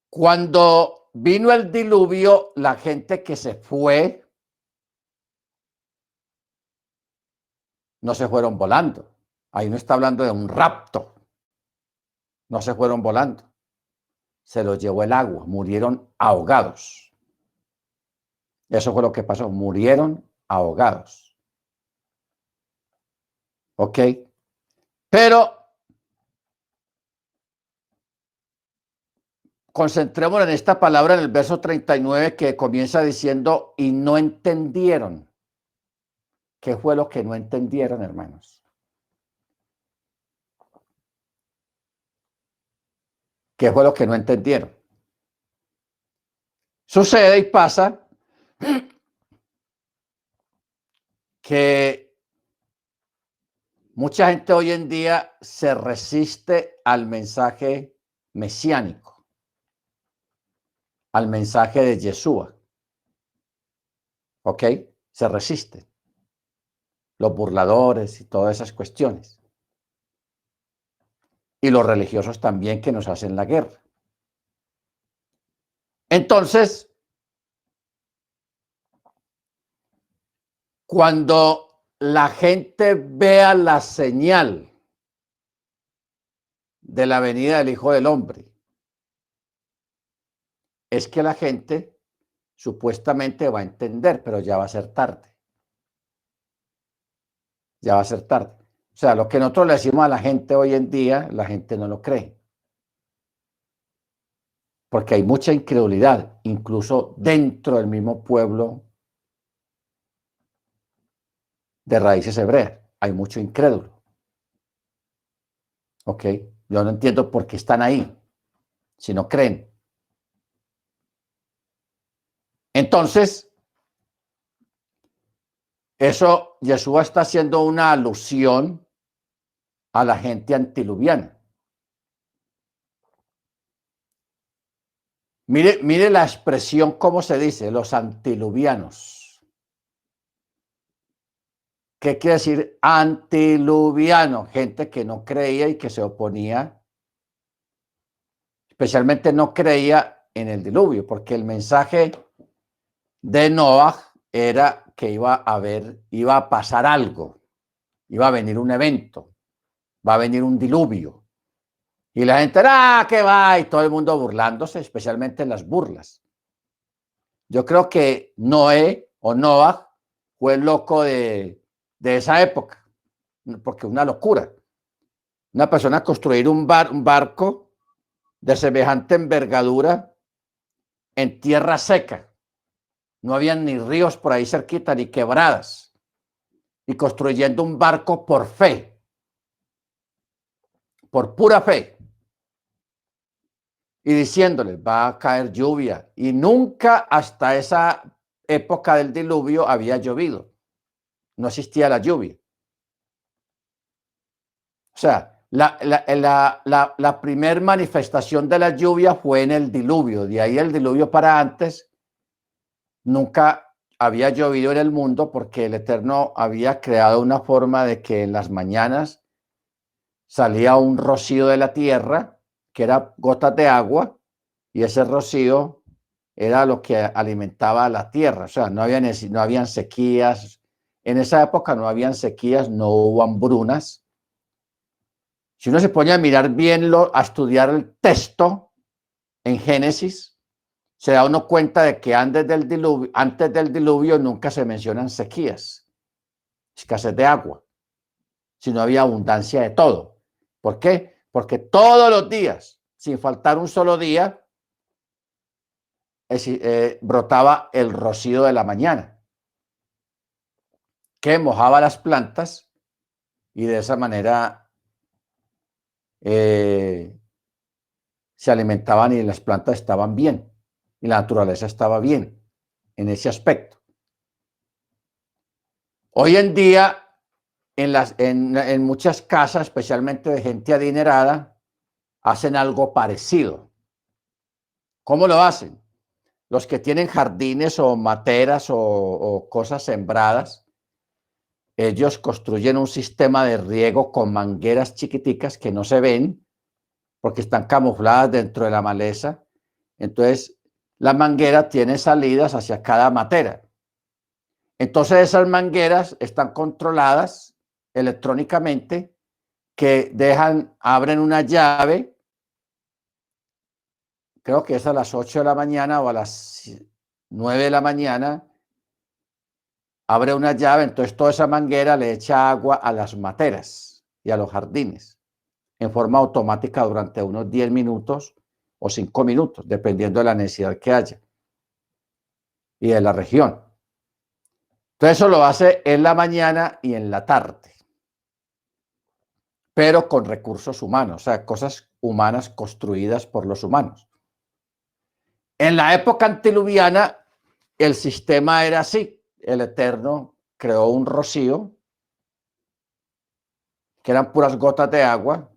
Cuando vino el diluvio, la gente que se fue, no se fueron volando. Ahí no está hablando de un rapto. No se fueron volando. Se los llevó el agua. Murieron ahogados. Eso fue lo que pasó. Murieron ahogados. ¿Ok? Pero concentrémonos en esta palabra en el verso 39 que comienza diciendo, y no entendieron. ¿Qué fue lo que no entendieron, hermanos? ¿Qué fue lo que no entendieron? Sucede y pasa que mucha gente hoy en día se resiste al mensaje mesiánico, al mensaje de Yeshua. ¿Ok? Se resiste. Los burladores y todas esas cuestiones. Y los religiosos también que nos hacen la guerra. Entonces, cuando la gente vea la señal de la venida del Hijo del Hombre, es que la gente supuestamente va a entender, pero ya va a ser tarde. Ya va a ser tarde. O sea, lo que nosotros le decimos a la gente hoy en día, la gente no lo cree. Porque hay mucha incredulidad, incluso dentro del mismo pueblo de raíces hebreas. Hay mucho incrédulo. ¿Ok? Yo no entiendo por qué están ahí, si no creen. Entonces, eso, Yeshua está haciendo una alusión a la gente antiluviana. Mire la expresión, cómo se dice, los antiluvianos. ¿Qué quiere decir antiluviano? Gente que no creía y que se oponía, especialmente no creía en el diluvio, porque el mensaje de Noah era que iba a pasar algo, iba a venir un evento, va a venir un diluvio. Y la gente, ¿qué va? Y todo el mundo burlándose, especialmente en las burlas. Yo creo que Noé o Noah fue el loco de esa época, porque una locura. Una persona construir un barco de semejante envergadura en tierra seca. No habían ni ríos por ahí cerquita, ni quebradas. Y construyendo un barco por fe, por pura fe. Y diciéndole, va a caer lluvia. Y nunca hasta esa época del diluvio había llovido. No existía la lluvia. O sea, la primer manifestación de la lluvia fue en el diluvio. De ahí el diluvio para antes nunca había llovido en el mundo porque el Eterno había creado una forma de que en las mañanas salía un rocío de la tierra, que era gotas de agua, y ese rocío era lo que alimentaba a la tierra. O sea, no habían sequías. En esa época no habían sequías, no hubo hambrunas. Si uno se pone a mirar bien, a estudiar el texto en Génesis, se da uno cuenta de que antes del diluvio nunca se mencionan sequías, escasez de agua, sino había abundancia de todo. ¿Por qué? Porque todos los días, sin faltar un solo día, brotaba el rocío de la mañana, que mojaba las plantas y de esa manera se alimentaban y las plantas estaban bien y la naturaleza estaba bien en ese aspecto. Hoy en día, en muchas casas, especialmente de gente adinerada, hacen algo parecido. ¿Cómo lo hacen? Los que tienen jardines o materas o cosas sembradas, ellos construyen un sistema de riego con mangueras chiquiticas que no se ven porque están camufladas dentro de la maleza. Entonces, la manguera tiene salidas hacia cada matera. Entonces, esas mangueras están controladas electrónicamente, que abren una llave, creo que es a las 8 de la mañana o a las 9 de la mañana, abre una llave, entonces toda esa manguera le echa agua a las materas y a los jardines en forma automática durante unos 10 minutos o 5 minutos, dependiendo de la necesidad que haya y de la región. Entonces eso lo hace en la mañana y en la tarde, pero con recursos humanos, o sea, cosas humanas construidas por los humanos. En la época antediluviana, el sistema era así. El Eterno creó un rocío, que eran puras gotas de agua,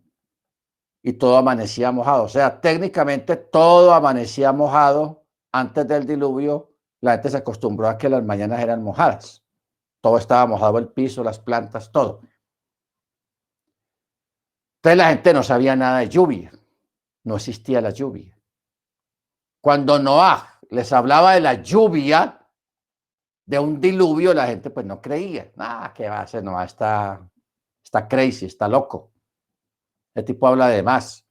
y todo amanecía mojado. O sea, técnicamente todo amanecía mojado. Antes del diluvio, la gente se acostumbró a que las mañanas eran mojadas. Todo estaba mojado, el piso, las plantas, todo. Entonces la gente no sabía nada de lluvia. No existía la lluvia. Cuando Noah les hablaba de la lluvia, de un diluvio, la gente pues no creía. ¿Qué va a hacer? Noah está crazy, está loco. El tipo habla de más.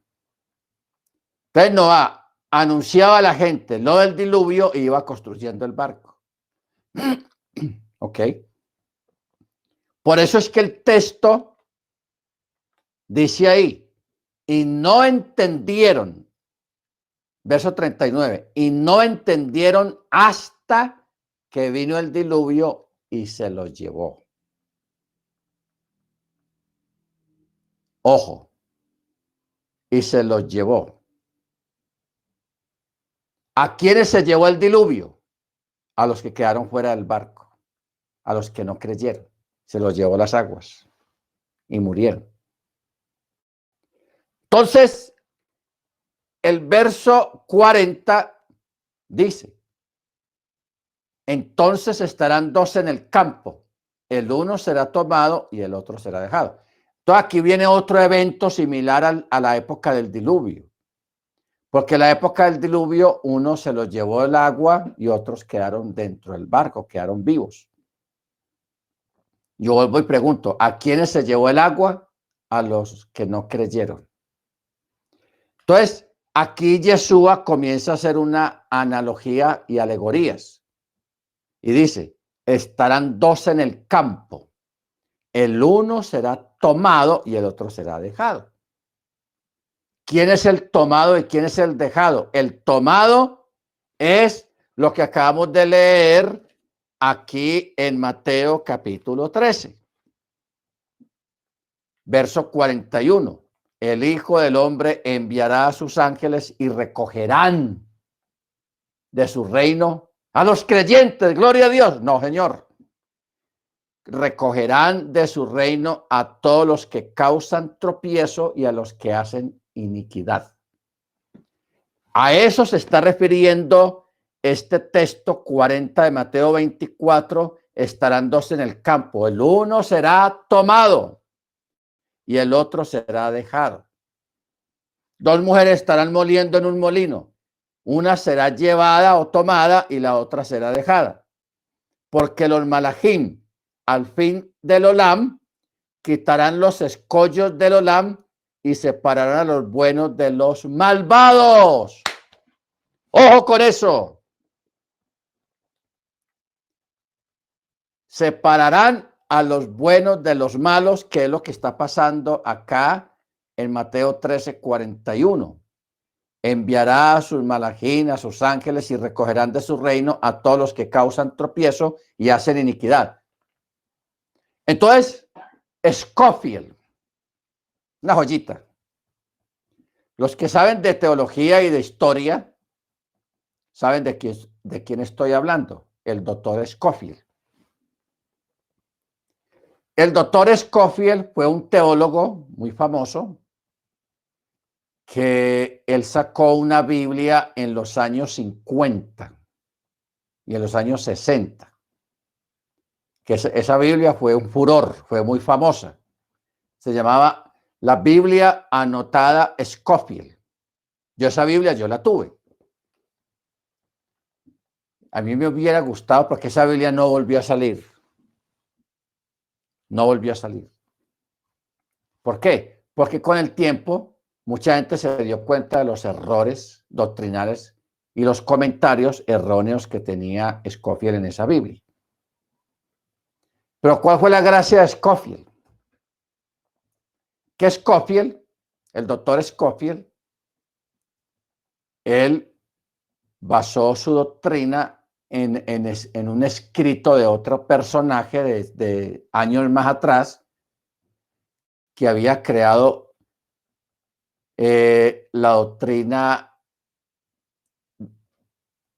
Entonces Noah anunciaba a la gente lo del diluvio y iba construyendo el barco. ¿Ok? Por eso es que el texto dice ahí, y no entendieron, verso 39, y no entendieron hasta que vino el diluvio y se los llevó. Ojo, y se los llevó. ¿A quiénes se llevó el diluvio? A los que quedaron fuera del barco, a los que no creyeron. Se los llevó las aguas y murieron. Entonces, el verso 40 dice, entonces estarán dos en el campo, el uno será tomado y el otro será dejado. Entonces aquí viene otro evento similar a la época del diluvio, porque en la época del diluvio uno se los llevó el agua y otros quedaron dentro del barco, quedaron vivos. Yo vuelvo y pregunto, ¿a quiénes se llevó el agua? A los que no creyeron. Entonces, aquí Yeshua comienza a hacer una analogía y alegorías. Y dice, estarán dos en el campo. El uno será tomado y el otro será dejado. ¿Quién es el tomado y quién es el dejado? El tomado es lo que acabamos de leer aquí en Mateo capítulo 13, verso 41. El Hijo del Hombre enviará a sus ángeles y recogerán de su reino a los creyentes. Gloria a Dios. No, Señor. recogerán de su reino a todos los que causan tropiezo y a los que hacen iniquidad. A eso se está refiriendo este texto 40 de Mateo 24, estarán dos en el campo, el uno será tomado y el otro será dejado. Dos mujeres estarán moliendo en un molino, una será llevada o tomada y la otra será dejada. Porque los malajim al fin del olam quitarán los escollos del olam y separarán a los buenos de los malvados. Ojo con eso. Separarán a los buenos de los malos, que es lo que está pasando acá en Mateo 13:41. Enviará a sus malajim, a sus ángeles, y recogerán de su reino a todos los que causan tropiezo y hacen iniquidad. Entonces, Scofield, una joyita. Los que saben de teología y de historia saben de quién estoy hablando, el doctor Scofield. El doctor Scofield fue un teólogo muy famoso que él sacó una Biblia en los años 50 y en los años 60. Que esa Biblia fue un furor, fue muy famosa. Se llamaba la Biblia anotada Scofield. Esa Biblia yo la tuve. A mí me hubiera gustado porque esa Biblia no volvió a salir. No volvió a salir. ¿Por qué? Porque con el tiempo mucha gente se dio cuenta de los errores doctrinales y los comentarios erróneos que tenía Scofield en esa Biblia. Pero ¿cuál fue la gracia de Scofield? Que Scofield, el doctor Scofield, él basó su doctrina en un escrito de otro personaje de años más atrás que había creado la doctrina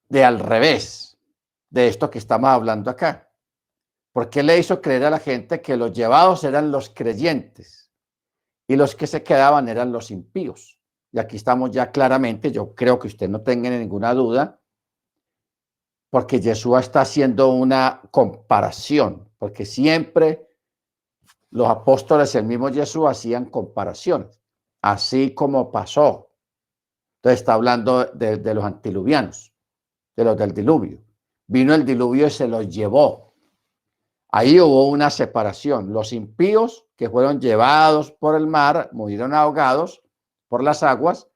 de al revés de esto que estamos hablando acá. Porque le hizo creer a la gente que los llevados eran los creyentes y los que se quedaban eran los impíos. Y aquí estamos ya claramente, yo creo que usted no tenga ninguna duda, porque Yeshua está haciendo una comparación, porque siempre los apóstoles, el mismo Yeshua, hacían comparaciones, así como pasó. Entonces está hablando de los antiluvianos, de los del diluvio. Vino el diluvio y se los llevó. Ahí hubo una separación. Los impíos que fueron llevados por el mar, murieron ahogados por las aguas,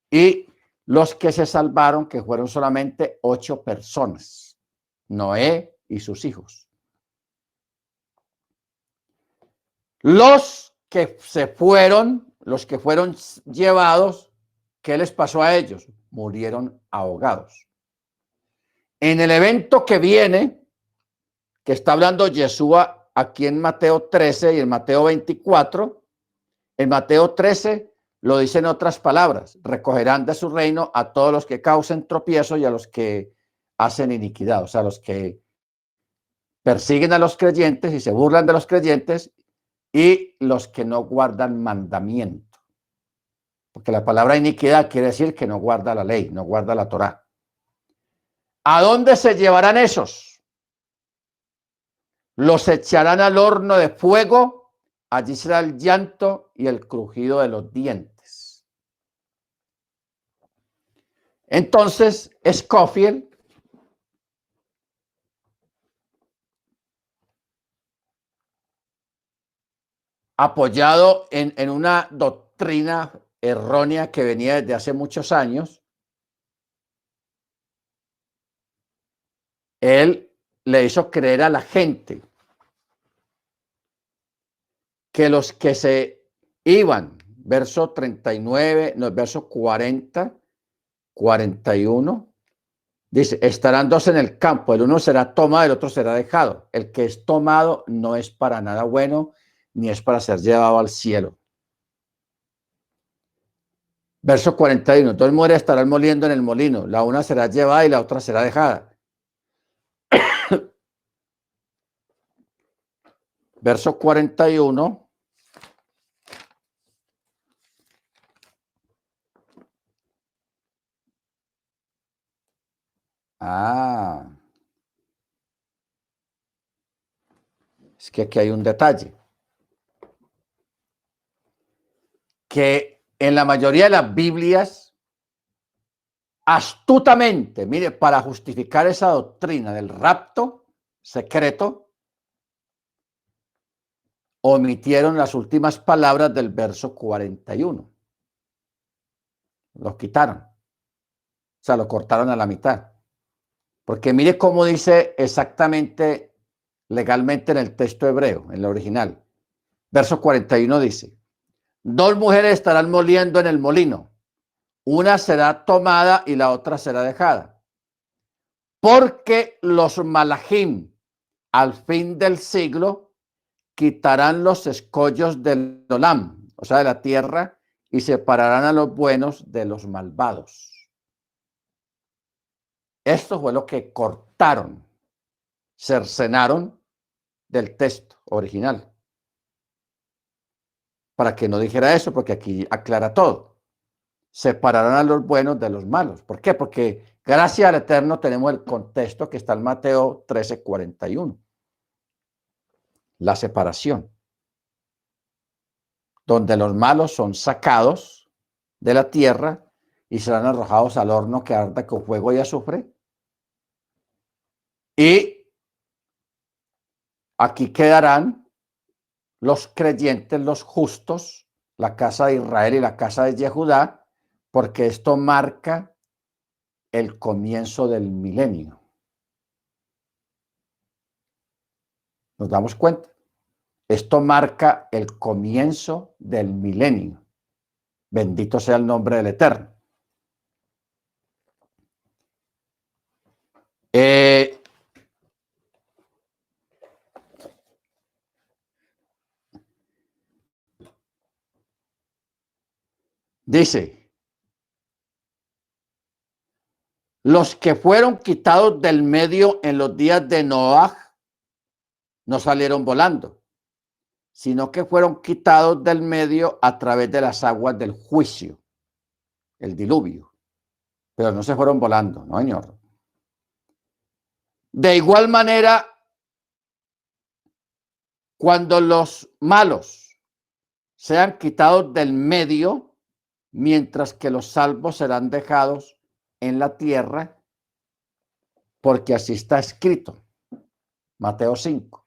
y los que se salvaron, que fueron solamente 8 personas, Noé y sus hijos. Los que se fueron, los que fueron llevados, ¿qué les pasó a ellos? Murieron ahogados. En el evento que viene, que está hablando Yeshua aquí en Mateo 13 y en Mateo 24, en Mateo 13 lo dice en otras palabras: recogerán de su reino a todos los que causen tropiezo y a los que hacen iniquidad, o sea, los que persiguen a los creyentes y se burlan de los creyentes y los que no guardan mandamiento. Porque la palabra iniquidad quiere decir que no guarda la ley, no guarda la Torá. ¿A dónde se llevarán esos? Los echarán al horno de fuego, allí será el llanto y el crujido de los dientes. Entonces, Scofield apoyado en una doctrina errónea que venía desde hace muchos años, él le hizo creer a la gente que los que se iban, verso 39, no, verso 40, 41, dice: estarán dos en el campo, el uno será tomado, el otro será dejado. El que es tomado no es para nada bueno, ni es para ser llevado al cielo. Verso 41, dos mujeres estarán moliendo en el molino, la una será llevada y la otra será dejada. verso 41. Es que aquí hay un detalle. Que en la mayoría de las Biblias, astutamente, mire, para justificar esa doctrina del rapto secreto, omitieron las últimas palabras del verso 41. Los quitaron. O sea, lo cortaron a la mitad. Porque mire cómo dice exactamente legalmente en el texto hebreo, en el original. Verso 41 dice: dos mujeres estarán moliendo en el molino. Una será tomada y la otra será dejada. Porque los malachim al fin del siglo quitarán los escollos del olam, o sea, de la tierra, y separarán a los buenos de los malvados. Esto fue lo que cortaron, cercenaron del texto original. Para que no dijera eso, porque aquí aclara todo. Separarán a los buenos de los malos. ¿Por qué? Porque gracias al Eterno tenemos el contexto que está en Mateo 13:41. La separación. Donde los malos son sacados de la tierra y serán arrojados al horno que arda con fuego y azufre. Y aquí quedarán los creyentes, los justos, la casa de Israel y la casa de Yehudá, porque esto marca el comienzo del milenio. ¿Nos damos cuenta? Esto marca el comienzo del milenio. Bendito sea el nombre del Eterno. Dice, los que fueron quitados del medio en los días de Noaj no salieron volando, sino que fueron quitados del medio a través de las aguas del juicio, el diluvio. Pero no se fueron volando, no, señor. De igual manera, cuando los malos sean quitados del medio, mientras que los salvos serán dejados en la tierra, porque así está escrito, Mateo 5,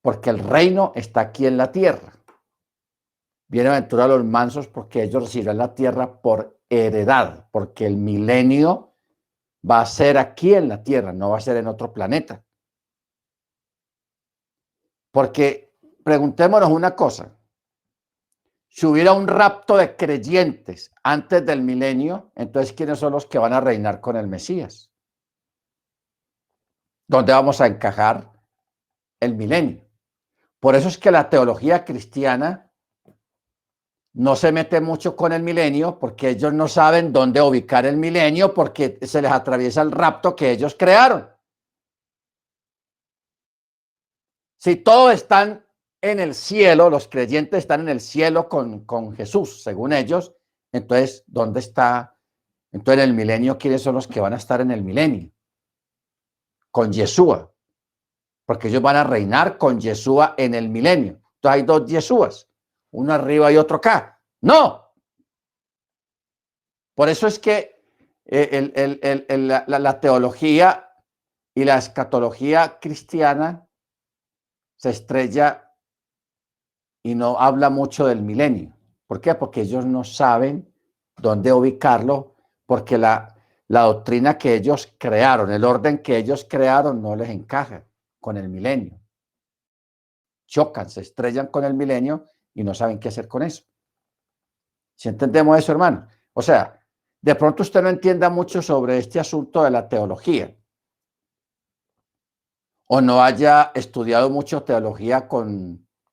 porque el reino está aquí en la tierra. Bienaventurados los mansos, porque ellos recibirán la tierra por heredad, porque el milenio va a ser aquí en la tierra, no va a ser en otro planeta. Porque preguntémonos una cosa, si hubiera un rapto de creyentes antes del milenio, entonces ¿quiénes son los que van a reinar con el Mesías? ¿Dónde vamos a encajar el milenio? Por eso es que la teología cristiana no se mete mucho con el milenio, porque ellos no saben dónde ubicar el milenio, porque se les atraviesa el rapto que ellos crearon. Si todos están en el cielo, los creyentes están en el cielo con Jesús, según ellos, entonces, ¿dónde está? Entonces, en el milenio, ¿quiénes son los que van a estar en el milenio? Con Yeshua, porque ellos van a reinar con Yeshua en el milenio. Entonces, hay dos Yeshuas, uno arriba y otro acá. ¡No! Por eso es que la teología y la escatología cristiana se estrella y no habla mucho del milenio. ¿Por qué? Porque ellos no saben dónde ubicarlo, porque la doctrina que ellos crearon, el orden que ellos crearon no les encaja con el milenio. Chocan, se estrellan con el milenio y no saben qué hacer con eso. ¿Sí entendemos eso, hermano? O sea, de pronto usted no entienda mucho sobre este asunto de la teología, o no haya estudiado mucho teología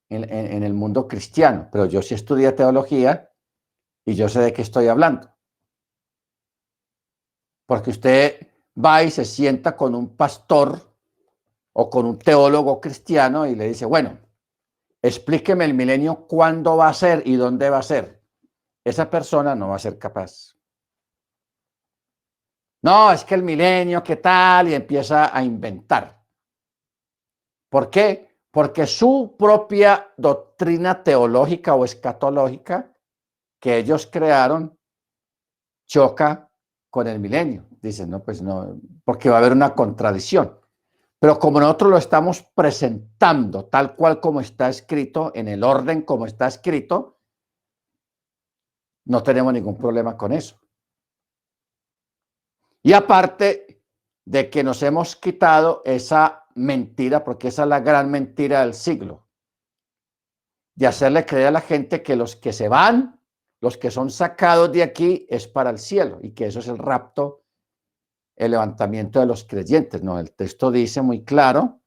en el mundo cristiano, pero yo sí estudié teología y yo sé de qué estoy hablando. Porque usted va y se sienta con un pastor o con un teólogo cristiano y le dice, bueno, explíqueme el milenio, cuándo va a ser y dónde va a ser. Esa persona no va a ser capaz. No, es que el milenio, ¿qué tal? Y empieza a inventar. ¿Por qué? Porque su propia doctrina teológica o escatológica que ellos crearon choca con el milenio. Dicen, no, pues no, porque va a haber una contradicción. Pero como nosotros lo estamos presentando tal cual como está escrito, en el orden como está escrito, no tenemos ningún problema con eso. Y aparte de que nos hemos quitado esa mentira, porque esa es la gran mentira del siglo, de hacerle creer a la gente que los que se van, los que son sacados de aquí, es para el cielo, y que eso es el rapto, el levantamiento de los creyentes. No, el texto dice muy claro,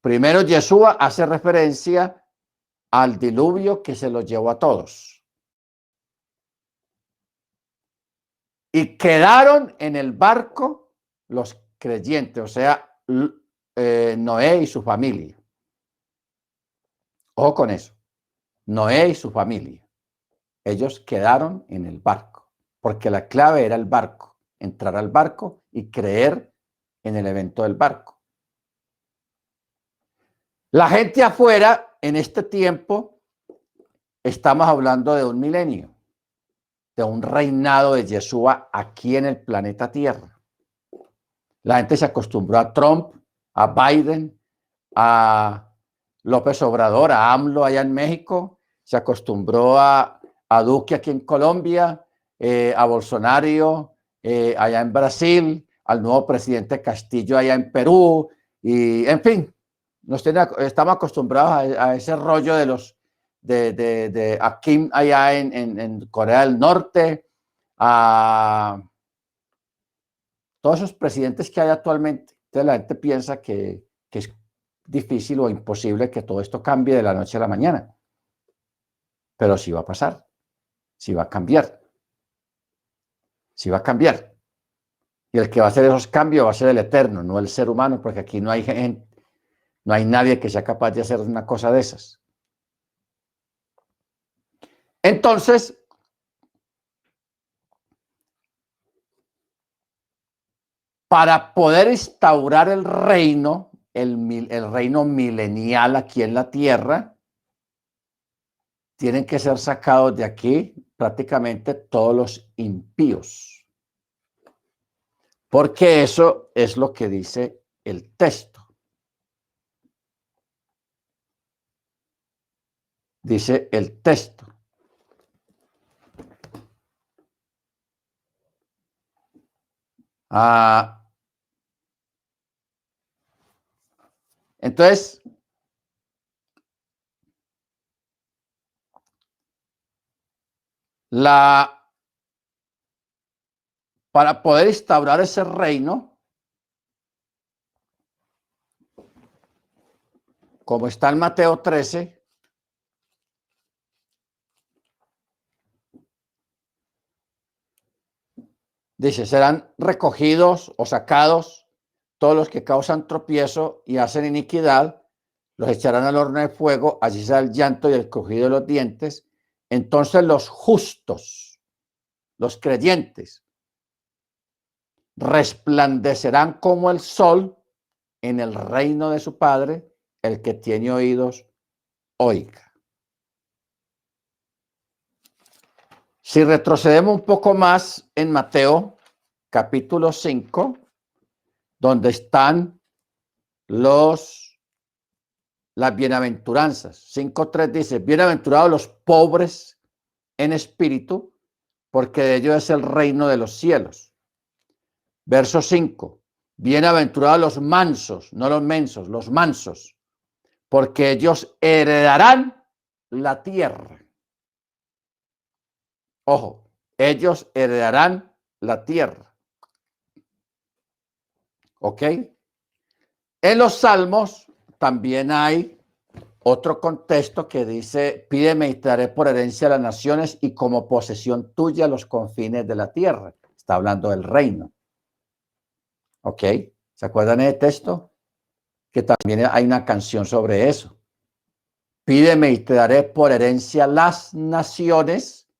primero Yeshua hace referencia al diluvio que se los llevó a todos. Y quedaron en el barco los creyentes, o sea, Noé y su familia. Ojo con eso. Noé y su familia. Ellos quedaron en el barco, porque la clave era el barco, entrar al barco y creer en el evento del barco. La gente afuera, en este tiempo, estamos hablando de un milenio, de un reinado de Yeshua aquí en el planeta Tierra. La gente se acostumbró a Trump, a Biden, a López Obrador, a AMLO allá en México, se acostumbró a Duque aquí en Colombia, a Bolsonaro allá en Brasil, al nuevo presidente Castillo allá en Perú, y en fin, estamos acostumbrados a ese rollo de los de a Kim allá en Corea del Norte, a todos esos presidentes que hay actualmente. Entonces la gente piensa que es difícil o imposible que todo esto cambie de la noche a la mañana. Pero sí va a pasar, sí va a cambiar, sí va a cambiar. Y el que va a hacer esos cambios va a ser el Eterno, no el ser humano, porque aquí no hay gente, no hay nadie que sea capaz de hacer una cosa de esas. Entonces, para poder instaurar el reino, el reino milenial aquí en la tierra, tienen que ser sacados de aquí prácticamente todos los impíos. Porque eso es lo que dice el texto. Dice el texto. Entonces, para poder instaurar ese reino, como está en Mateo 13, dice, serán recogidos o sacados todos los que causan tropiezo y hacen iniquidad, los echarán al horno de fuego, allí será el llanto y el crujido de los dientes. Entonces los justos, los creyentes, resplandecerán como el sol en el reino de su Padre. El que tiene oídos, oiga. Si retrocedemos un poco más en Mateo, capítulo 5, donde están las bienaventuranzas. 5:3 dice, bienaventurados los pobres en espíritu, porque de ellos es el reino de los cielos. Verso 5, bienaventurados los mansos, no los mensos, los mansos, porque ellos heredarán la tierra. Ojo, ellos heredarán la tierra. ¿Ok? En los Salmos también hay otro contexto que dice, pídeme y te daré por herencia a las naciones y como posesión tuya los confines de la tierra. Está hablando del reino. ¿Ok? ¿Se acuerdan de texto? que también hay una canción sobre eso. Pídeme y te daré por herencia las naciones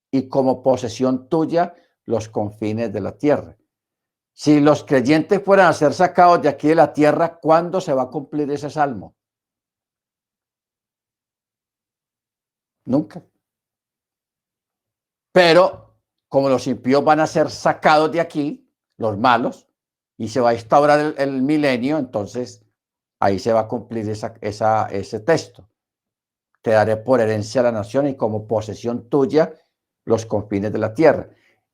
y como posesión tuya los confines de la tierra. Si los creyentes fueran a ser sacados de aquí de la tierra, ¿cuándo se va a cumplir ese salmo? Nunca. Pero como los impíos van a ser sacados de aquí, los malos, y se va a instaurar el milenio, entonces ahí se va a cumplir ese texto. Te daré por herencia a la nación y como posesión tuya los confines de la tierra.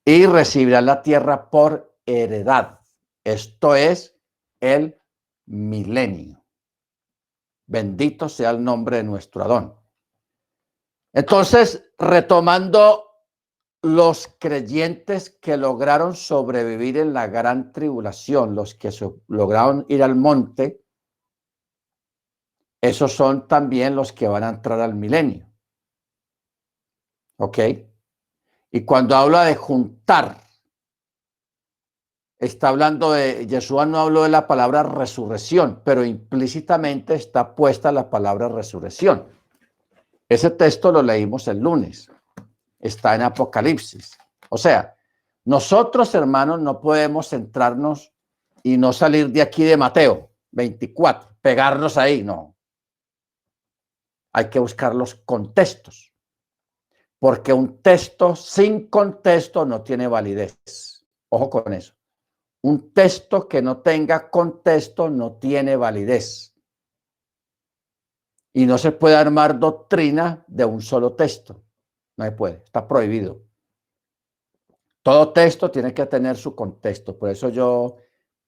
Y recibirán la tierra por heredad. Esto es el milenio. Bendito sea el nombre de nuestro Adón. Entonces, retomando los creyentes que lograron sobrevivir en la gran tribulación, los que lograron ir al monte, esos son también los que van a entrar al milenio. ¿Ok? Y cuando habla de juntar, está hablando de, Yeshua no habló de la palabra resurrección, pero implícitamente está puesta la palabra resurrección. Ese texto lo leímos el lunes. Está en Apocalipsis. O sea, nosotros, hermanos, no podemos centrarnos y no salir de aquí de Mateo 24, pegarnos ahí, no. Hay que buscar los contextos, porque un texto sin contexto no tiene validez. Ojo con eso. Un texto que no tenga contexto no tiene validez. Y no se puede armar doctrina de un solo texto. No se puede, está prohibido. Todo texto tiene que tener su contexto. Por eso yo,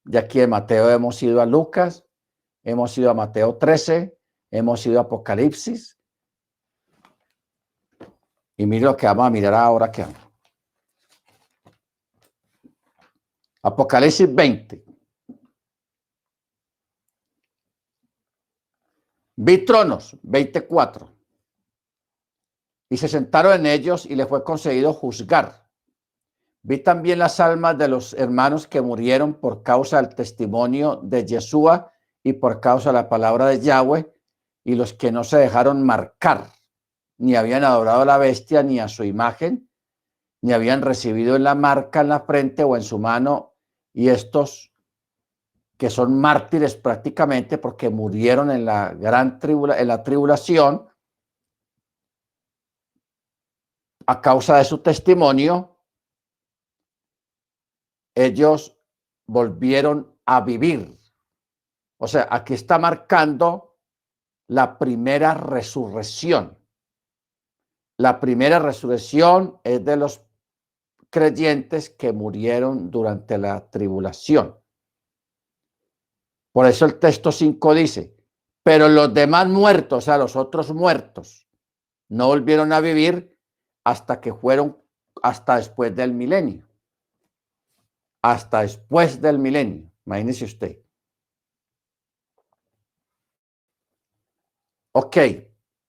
de aquí de Mateo, hemos ido a Lucas, hemos ido a Mateo 13, hemos ido a Apocalipsis. Y mire lo que vamos a mirar ahora que Apocalipsis 20. Vi tronos, 24. Y se sentaron en ellos y les fue concedido juzgar. Vi también las almas de los hermanos que murieron por causa del testimonio de Yeshua y por causa de la palabra de Yahweh, y los que no se dejaron marcar, ni habían adorado a la bestia ni a su imagen, ni habían recibido en la marca en la frente o en su mano, y estos que son mártires prácticamente porque murieron en la gran tribulación a causa de su testimonio, ellos volvieron a vivir. O sea, aquí está marcando la primera resurrección. La primera resurrección es de los creyentes que murieron durante la tribulación. Por eso el texto 5 dice, pero los demás muertos, o sea, los otros muertos, no volvieron a vivir hasta después del milenio. Hasta después del milenio. Imagínese usted. Ok,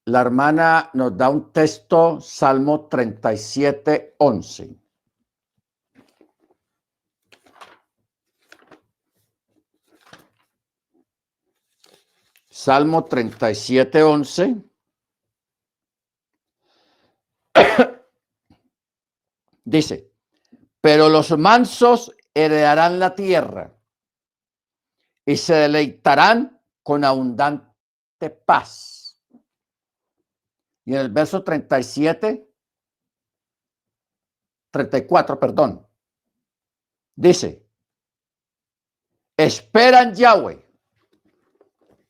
la hermana nos da un texto, Salmo 37, 11. Salmo 37, 11. Dice, pero los mansos heredarán la tierra y se deleitarán con abundante paz. Y en el verso 34, perdón, dice, esperan Yahweh.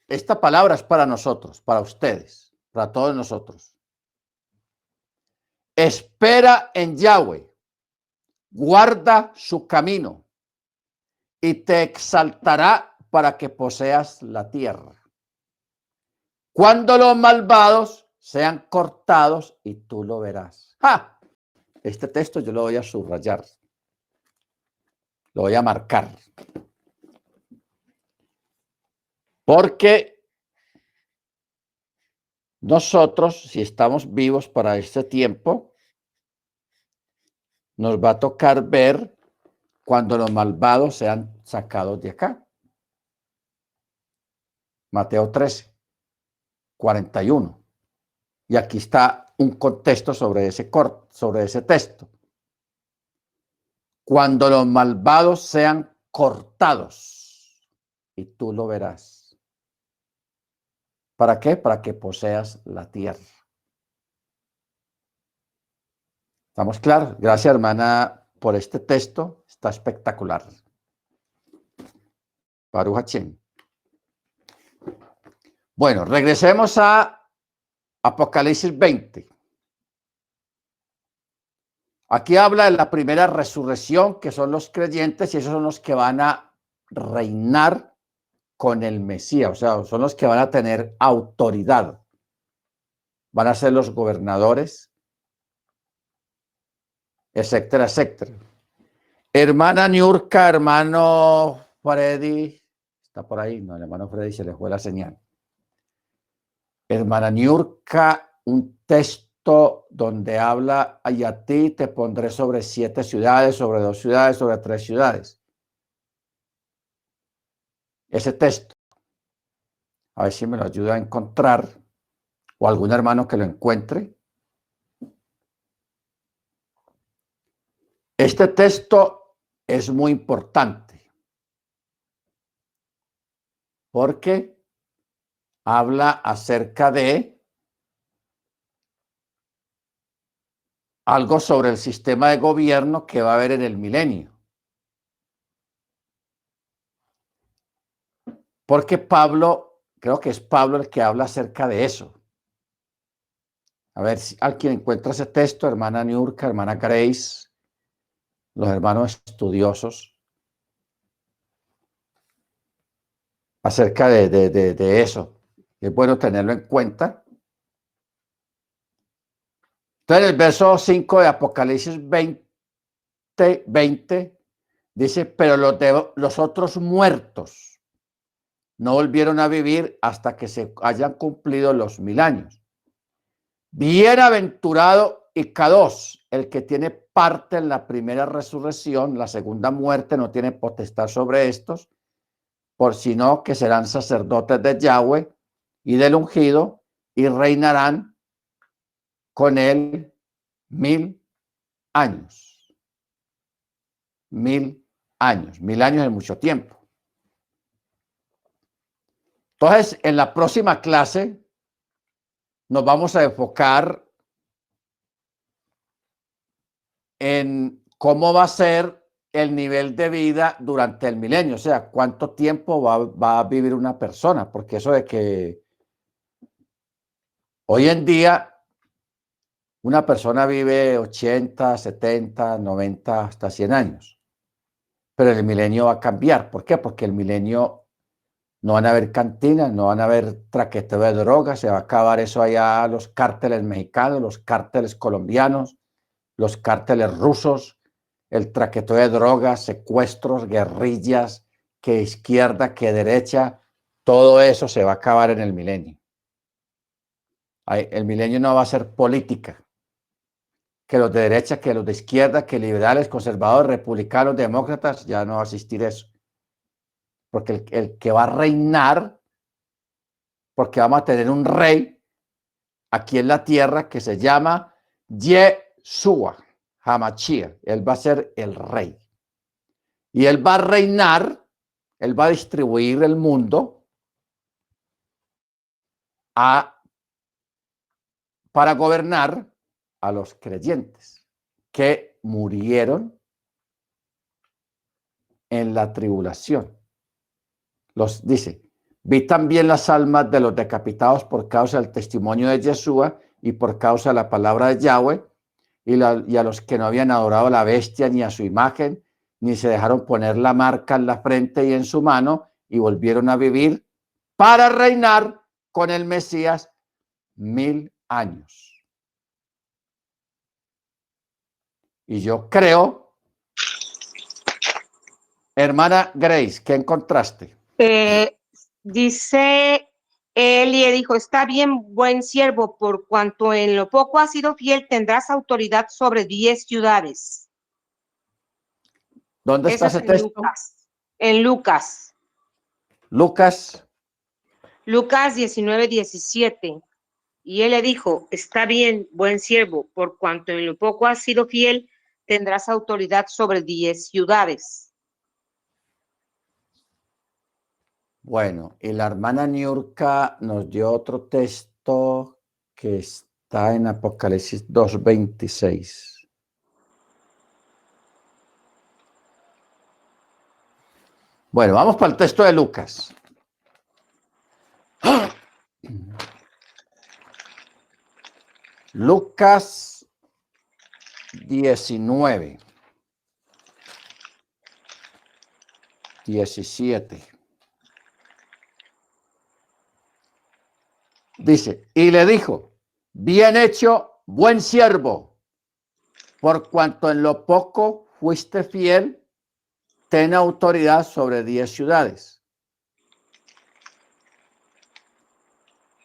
Esta palabra es para nosotros, para ustedes, para todos nosotros. Espera en Yahweh, guarda su camino y te exaltará para que poseas la tierra. Cuando los malvados sean cortados y tú lo verás. ¡Ja! Este texto yo lo voy a subrayar, lo voy a marcar. Porque nosotros, si estamos vivos para este tiempo, nos va a tocar ver cuando los malvados sean sacados de acá. Mateo 13, 41. Y aquí está un contexto sobre ese texto. Cuando los malvados sean cortados, y tú lo verás. ¿Para qué? Para que poseas la tierra. ¿Estamos claros? Gracias, hermana, por este texto. Está espectacular. Baruch Hashem. Bueno, regresemos a Apocalipsis 20. Aquí habla de la primera resurrección, que son los creyentes, y esos son los que van a reinar con el Mesías, o sea, son los que van a tener autoridad. Van a ser los gobernadores, etcétera, etcétera. Hermana Niurka, hermano Freddy, está por ahí, no, el hermano Freddy se le fue la señal. Hermana Niurka, un texto donde habla, y a ti te pondré sobre 7 ciudades, sobre 2 ciudades, sobre 3 ciudades. Ese texto, a ver si me lo ayuda a encontrar, o algún hermano que lo encuentre. Este texto es muy importante porque habla acerca de algo sobre el sistema de gobierno que va a haber en el milenio. Porque Pablo, creo que es Pablo el que habla acerca de eso. A ver si alguien encuentra ese texto, hermana Niurka, hermana Grace, los hermanos estudiosos, acerca de eso. Es bueno tenerlo en cuenta. Entonces, el verso 5 de Apocalipsis 20 dice, pero los otros muertos no volvieron a vivir hasta que se hayan cumplido los 1000 años. Bienaventurado y Kadosh, el que tiene parte en la primera resurrección, la segunda muerte no tiene potestad sobre estos, por sino que serán sacerdotes de Yahweh y del ungido y reinarán con él 1000 años. 1000 años. 1000 años es mucho tiempo. Entonces, en la próxima clase nos vamos a enfocar en cómo va a ser el nivel de vida durante el milenio, o sea, cuánto tiempo va a vivir una persona, porque eso de que hoy en día una persona vive 80, 70, 90, hasta 100 años, pero el milenio va a cambiar. ¿Por qué? Porque el milenio no van a haber cantinas, no van a haber traqueteo de drogas, se va a acabar eso allá, los cárteles mexicanos, los cárteles colombianos, los cárteles rusos, el traqueteo de drogas, secuestros, guerrillas, que izquierda, que derecha, todo eso se va a acabar en el milenio. El milenio no va a ser política, que los de derecha, que los de izquierda, que liberales, conservadores, republicanos, demócratas, ya no va a existir eso. Porque el que va a reinar, porque vamos a tener un rey aquí en la tierra que se llama Yeshua Hamashia. Él va a ser el rey. Y él va a reinar, él va a distribuir el mundo para gobernar a los creyentes que murieron en la tribulación. Dice, vi también las almas de los decapitados por causa del testimonio de Yeshua y por causa de la palabra de Yahweh, y a los que no habían adorado a la bestia ni a su imagen, ni se dejaron poner la marca en la frente y en su mano, y volvieron a vivir para reinar con el Mesías 1000 años. Y yo creo, hermana Grace, ¿qué encontraste? Dice Elie, dijo, está bien, buen siervo, por cuanto en lo poco has sido fiel, tendrás autoridad sobre 10 ciudades. ¿Dónde está ese texto? En Lucas. Lucas Lucas 19:17. Y él le dijo, está bien, buen siervo, por cuanto en lo poco has sido fiel, tendrás autoridad sobre 10 ciudades. Bueno, y la hermana Niurka nos dio otro texto que está en Apocalipsis 2:26. Bueno, vamos para el texto de Lucas. Lucas 19, 17. Dice, y le dijo, bien hecho, buen siervo, por cuanto en lo poco fuiste fiel, ten autoridad sobre 10 ciudades.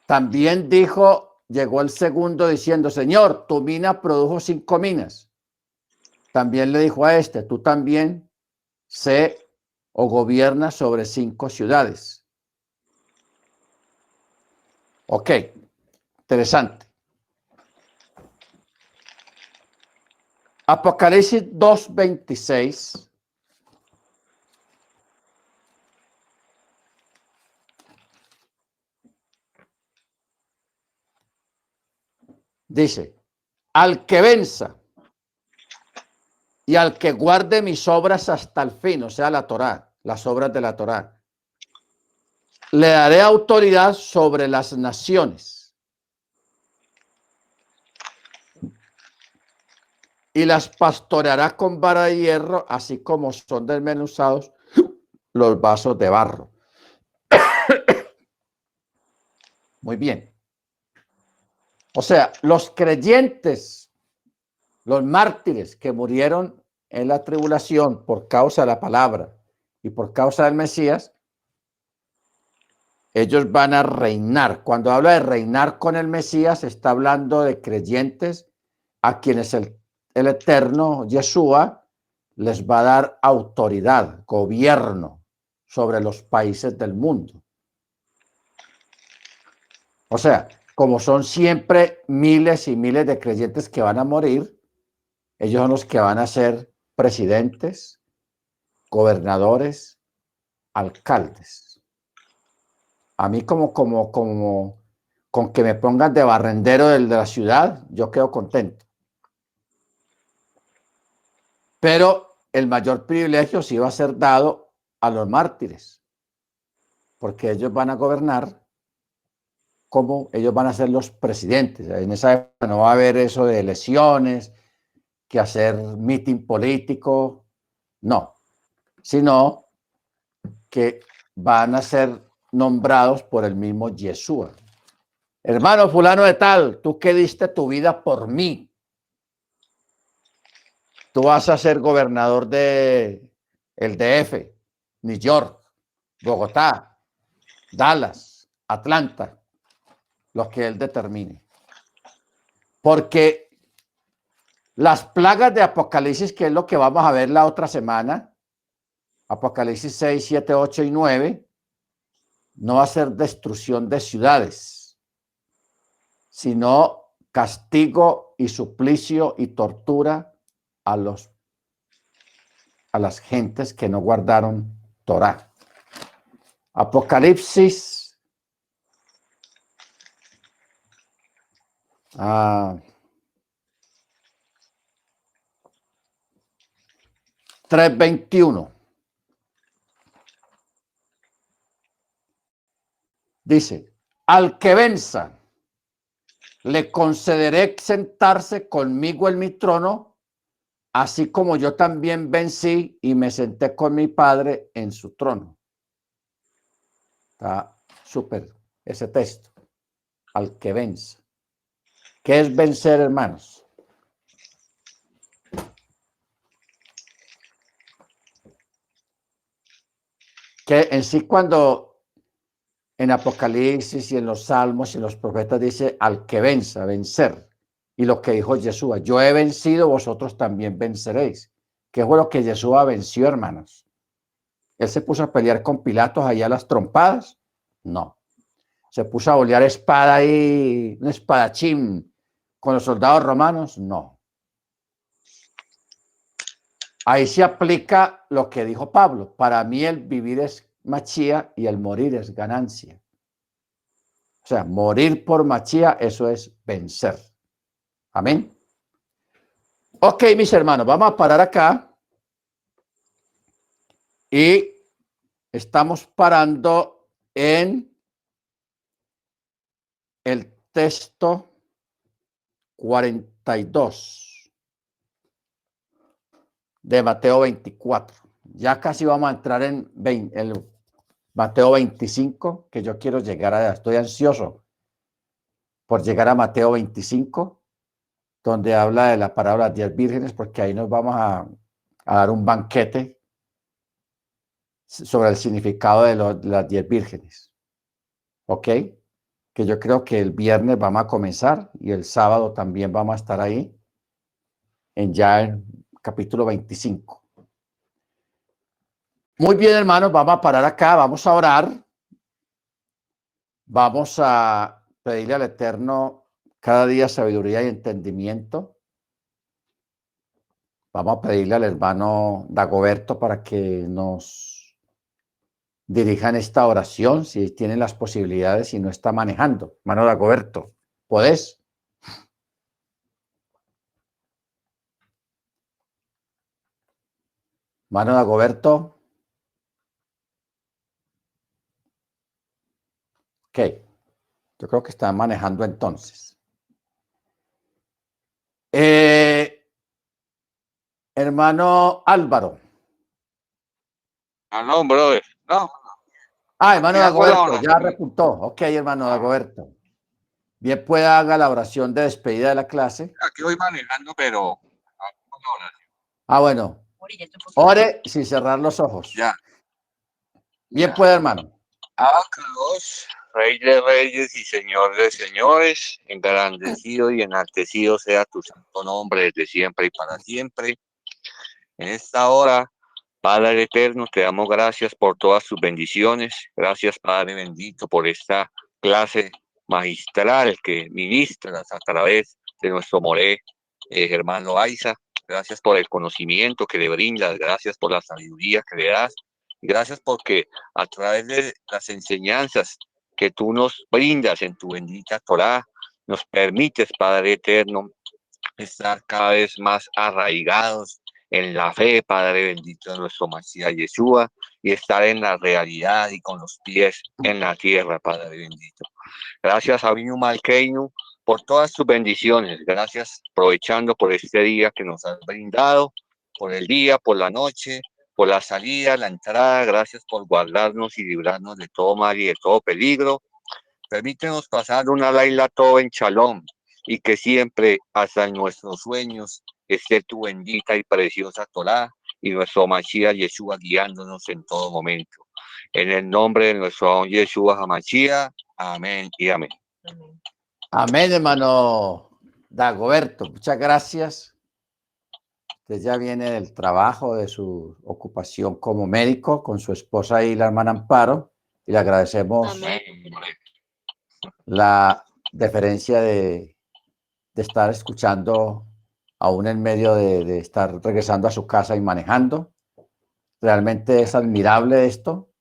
También dijo, llegó el segundo diciendo, Señor, tu mina produjo 5 minas. También le dijo a este, tú también sé o gobierna sobre 5 ciudades. Ok, interesante. Apocalipsis 2:26. Dice, al que venza y al que guarde mis obras hasta el fin, o sea, la Torá, las obras de la Torá, le daré autoridad sobre las naciones y las pastoreará con vara de hierro, así como son desmenuzados los vasos de barro. Muy bien. O sea, los creyentes, los mártires que murieron en la tribulación por causa de la palabra y por causa del Mesías, ellos van a reinar. Cuando habla de reinar con el Mesías, está hablando de creyentes a quienes el Eterno, Yeshua, les va a dar autoridad, gobierno sobre los países del mundo. O sea, como son siempre miles y miles de creyentes que van a morir, ellos son los que van a ser presidentes, gobernadores, alcaldes. A mí con que me pongan de barrendero de la ciudad, yo quedo contento. Pero el mayor privilegio sí va a ser dado a los mártires, porque ellos van a gobernar como ellos van a ser los presidentes. En esa época no va a haber eso de elecciones, que hacer mitin político, no, sino que van a ser nombrados por el mismo Yeshua. Hermano fulano de tal, tú que diste tu vida por mí, tú vas a ser gobernador de el DF, New York, Bogotá, Dallas, Atlanta, lo que él determine. Porque las plagas de Apocalipsis, que es lo que vamos a ver la otra semana, Apocalipsis 6, 7, 8 y 9, no va a ser destrucción de ciudades, sino castigo y suplicio y tortura a las gentes que no guardaron Torá. Apocalipsis 3:21. Dice, al que venza, le concederé sentarse conmigo en mi trono, así como yo también vencí y me senté con mi Padre en su trono. Está súper ese texto. Al que venza. ¿Qué es vencer, hermanos? Que en sí cuando en Apocalipsis y en los Salmos y en los profetas dice al que venza, vencer. Y lo que dijo Yeshua, yo he vencido, vosotros también venceréis. ¿Qué fue lo que Yeshua venció, hermanos? ¿Él se puso a pelear con Pilatos allá a las trompadas? No. se puso a bolear espada ahí, un espadachín con los soldados romanos, no. Ahí se aplica lo que dijo Pablo. Para mí el vivir es machía y el morir es ganancia. O sea, morir por machía, eso es vencer. Amén. Ok, mis hermanos, vamos a parar acá. Y estamos parando en el texto 42 de Mateo 24. Ya casi vamos a entrar en el Mateo 25, que yo quiero llegar allá. Estoy ansioso por llegar a Mateo 25, donde habla de la parábola de 10 vírgenes, porque ahí nos vamos a dar un banquete sobre el significado de las 10 vírgenes. ¿Ok? Que yo creo que el viernes vamos a comenzar y el sábado también vamos a estar ahí, ya en capítulo 25. Muy bien, hermanos, vamos a parar acá, vamos a orar, vamos a pedirle al Eterno cada día sabiduría y entendimiento. Vamos a pedirle al hermano Dagoberto para que nos dirijan esta oración, si tienen las posibilidades y no está manejando. Hermano Dagoberto, ¿podés? Hermano Dagoberto. Ok, yo creo que está manejando entonces. Hermano Álvaro. Ah, no, brother, no. Hermano Aquí hago la Dagoberto, ya oración. repuntó. Ok, hermano Dagoberto. Bien, puede haga la oración de despedida de la clase. Aquí voy manejando, pero hago la oración. Bueno. Ore sin cerrar los ojos. Ya. Bien, puede, hermano. Abacados, Rey de Reyes y Señor de Señores, engrandecido y enaltecido sea tu santo nombre desde siempre y para siempre. En esta hora, Padre eterno, te damos gracias por todas tus bendiciones. Gracias, Padre bendito, por esta clase magistral que ministras a través de nuestro moré, hermano Aiza. Gracias por el conocimiento que le brindas. Gracias por la sabiduría que le das. Gracias porque a través de las enseñanzas que tú nos brindas en tu bendita Torá, nos permites, Padre eterno, estar cada vez más arraigados en la fe, Padre bendito de nuestro Mashiach Yeshua, y estar en la realidad y con los pies en la tierra, Padre bendito. Gracias, Abinu Malkeinu, por todas tus bendiciones. Gracias, aprovechando por este día que nos has brindado, por el día, por la noche, por la salida, la entrada. Gracias por guardarnos y librarnos de todo mal y de todo peligro. Permítenos pasar una Laila todo en Shalom, y que siempre, hasta en nuestros sueños, esté tu bendita y preciosa Torá y nuestro Mashiach Yeshua guiándonos en todo momento. En el nombre de nuestro Yeshua HaMashiach, amén y amén. Amén, hermano Dagoberto. Muchas gracias. Usted ya viene del trabajo, de su ocupación como médico, con su esposa y la hermana Amparo, y le agradecemos la deferencia de estar escuchando aún en medio de estar regresando a su casa y manejando. Realmente es admirable esto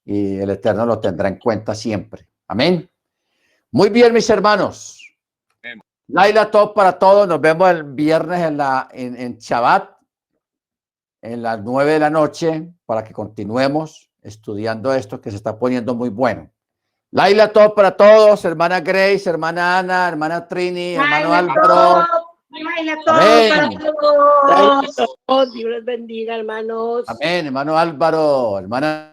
y el Eterno lo tendrá en cuenta siempre. Amén. Muy bien, mis hermanos. Laila Top para todos. Nos vemos el viernes en Shabbat, en las 9 de la noche, para que continuemos estudiando esto que se está poniendo muy bueno. Laila Top para todos, hermana Grace, hermana Ana, hermana Trini, hermano Álvaro. Laila Top para todos. Dios les bendiga, hermanos. Amén, hermano Álvaro, hermana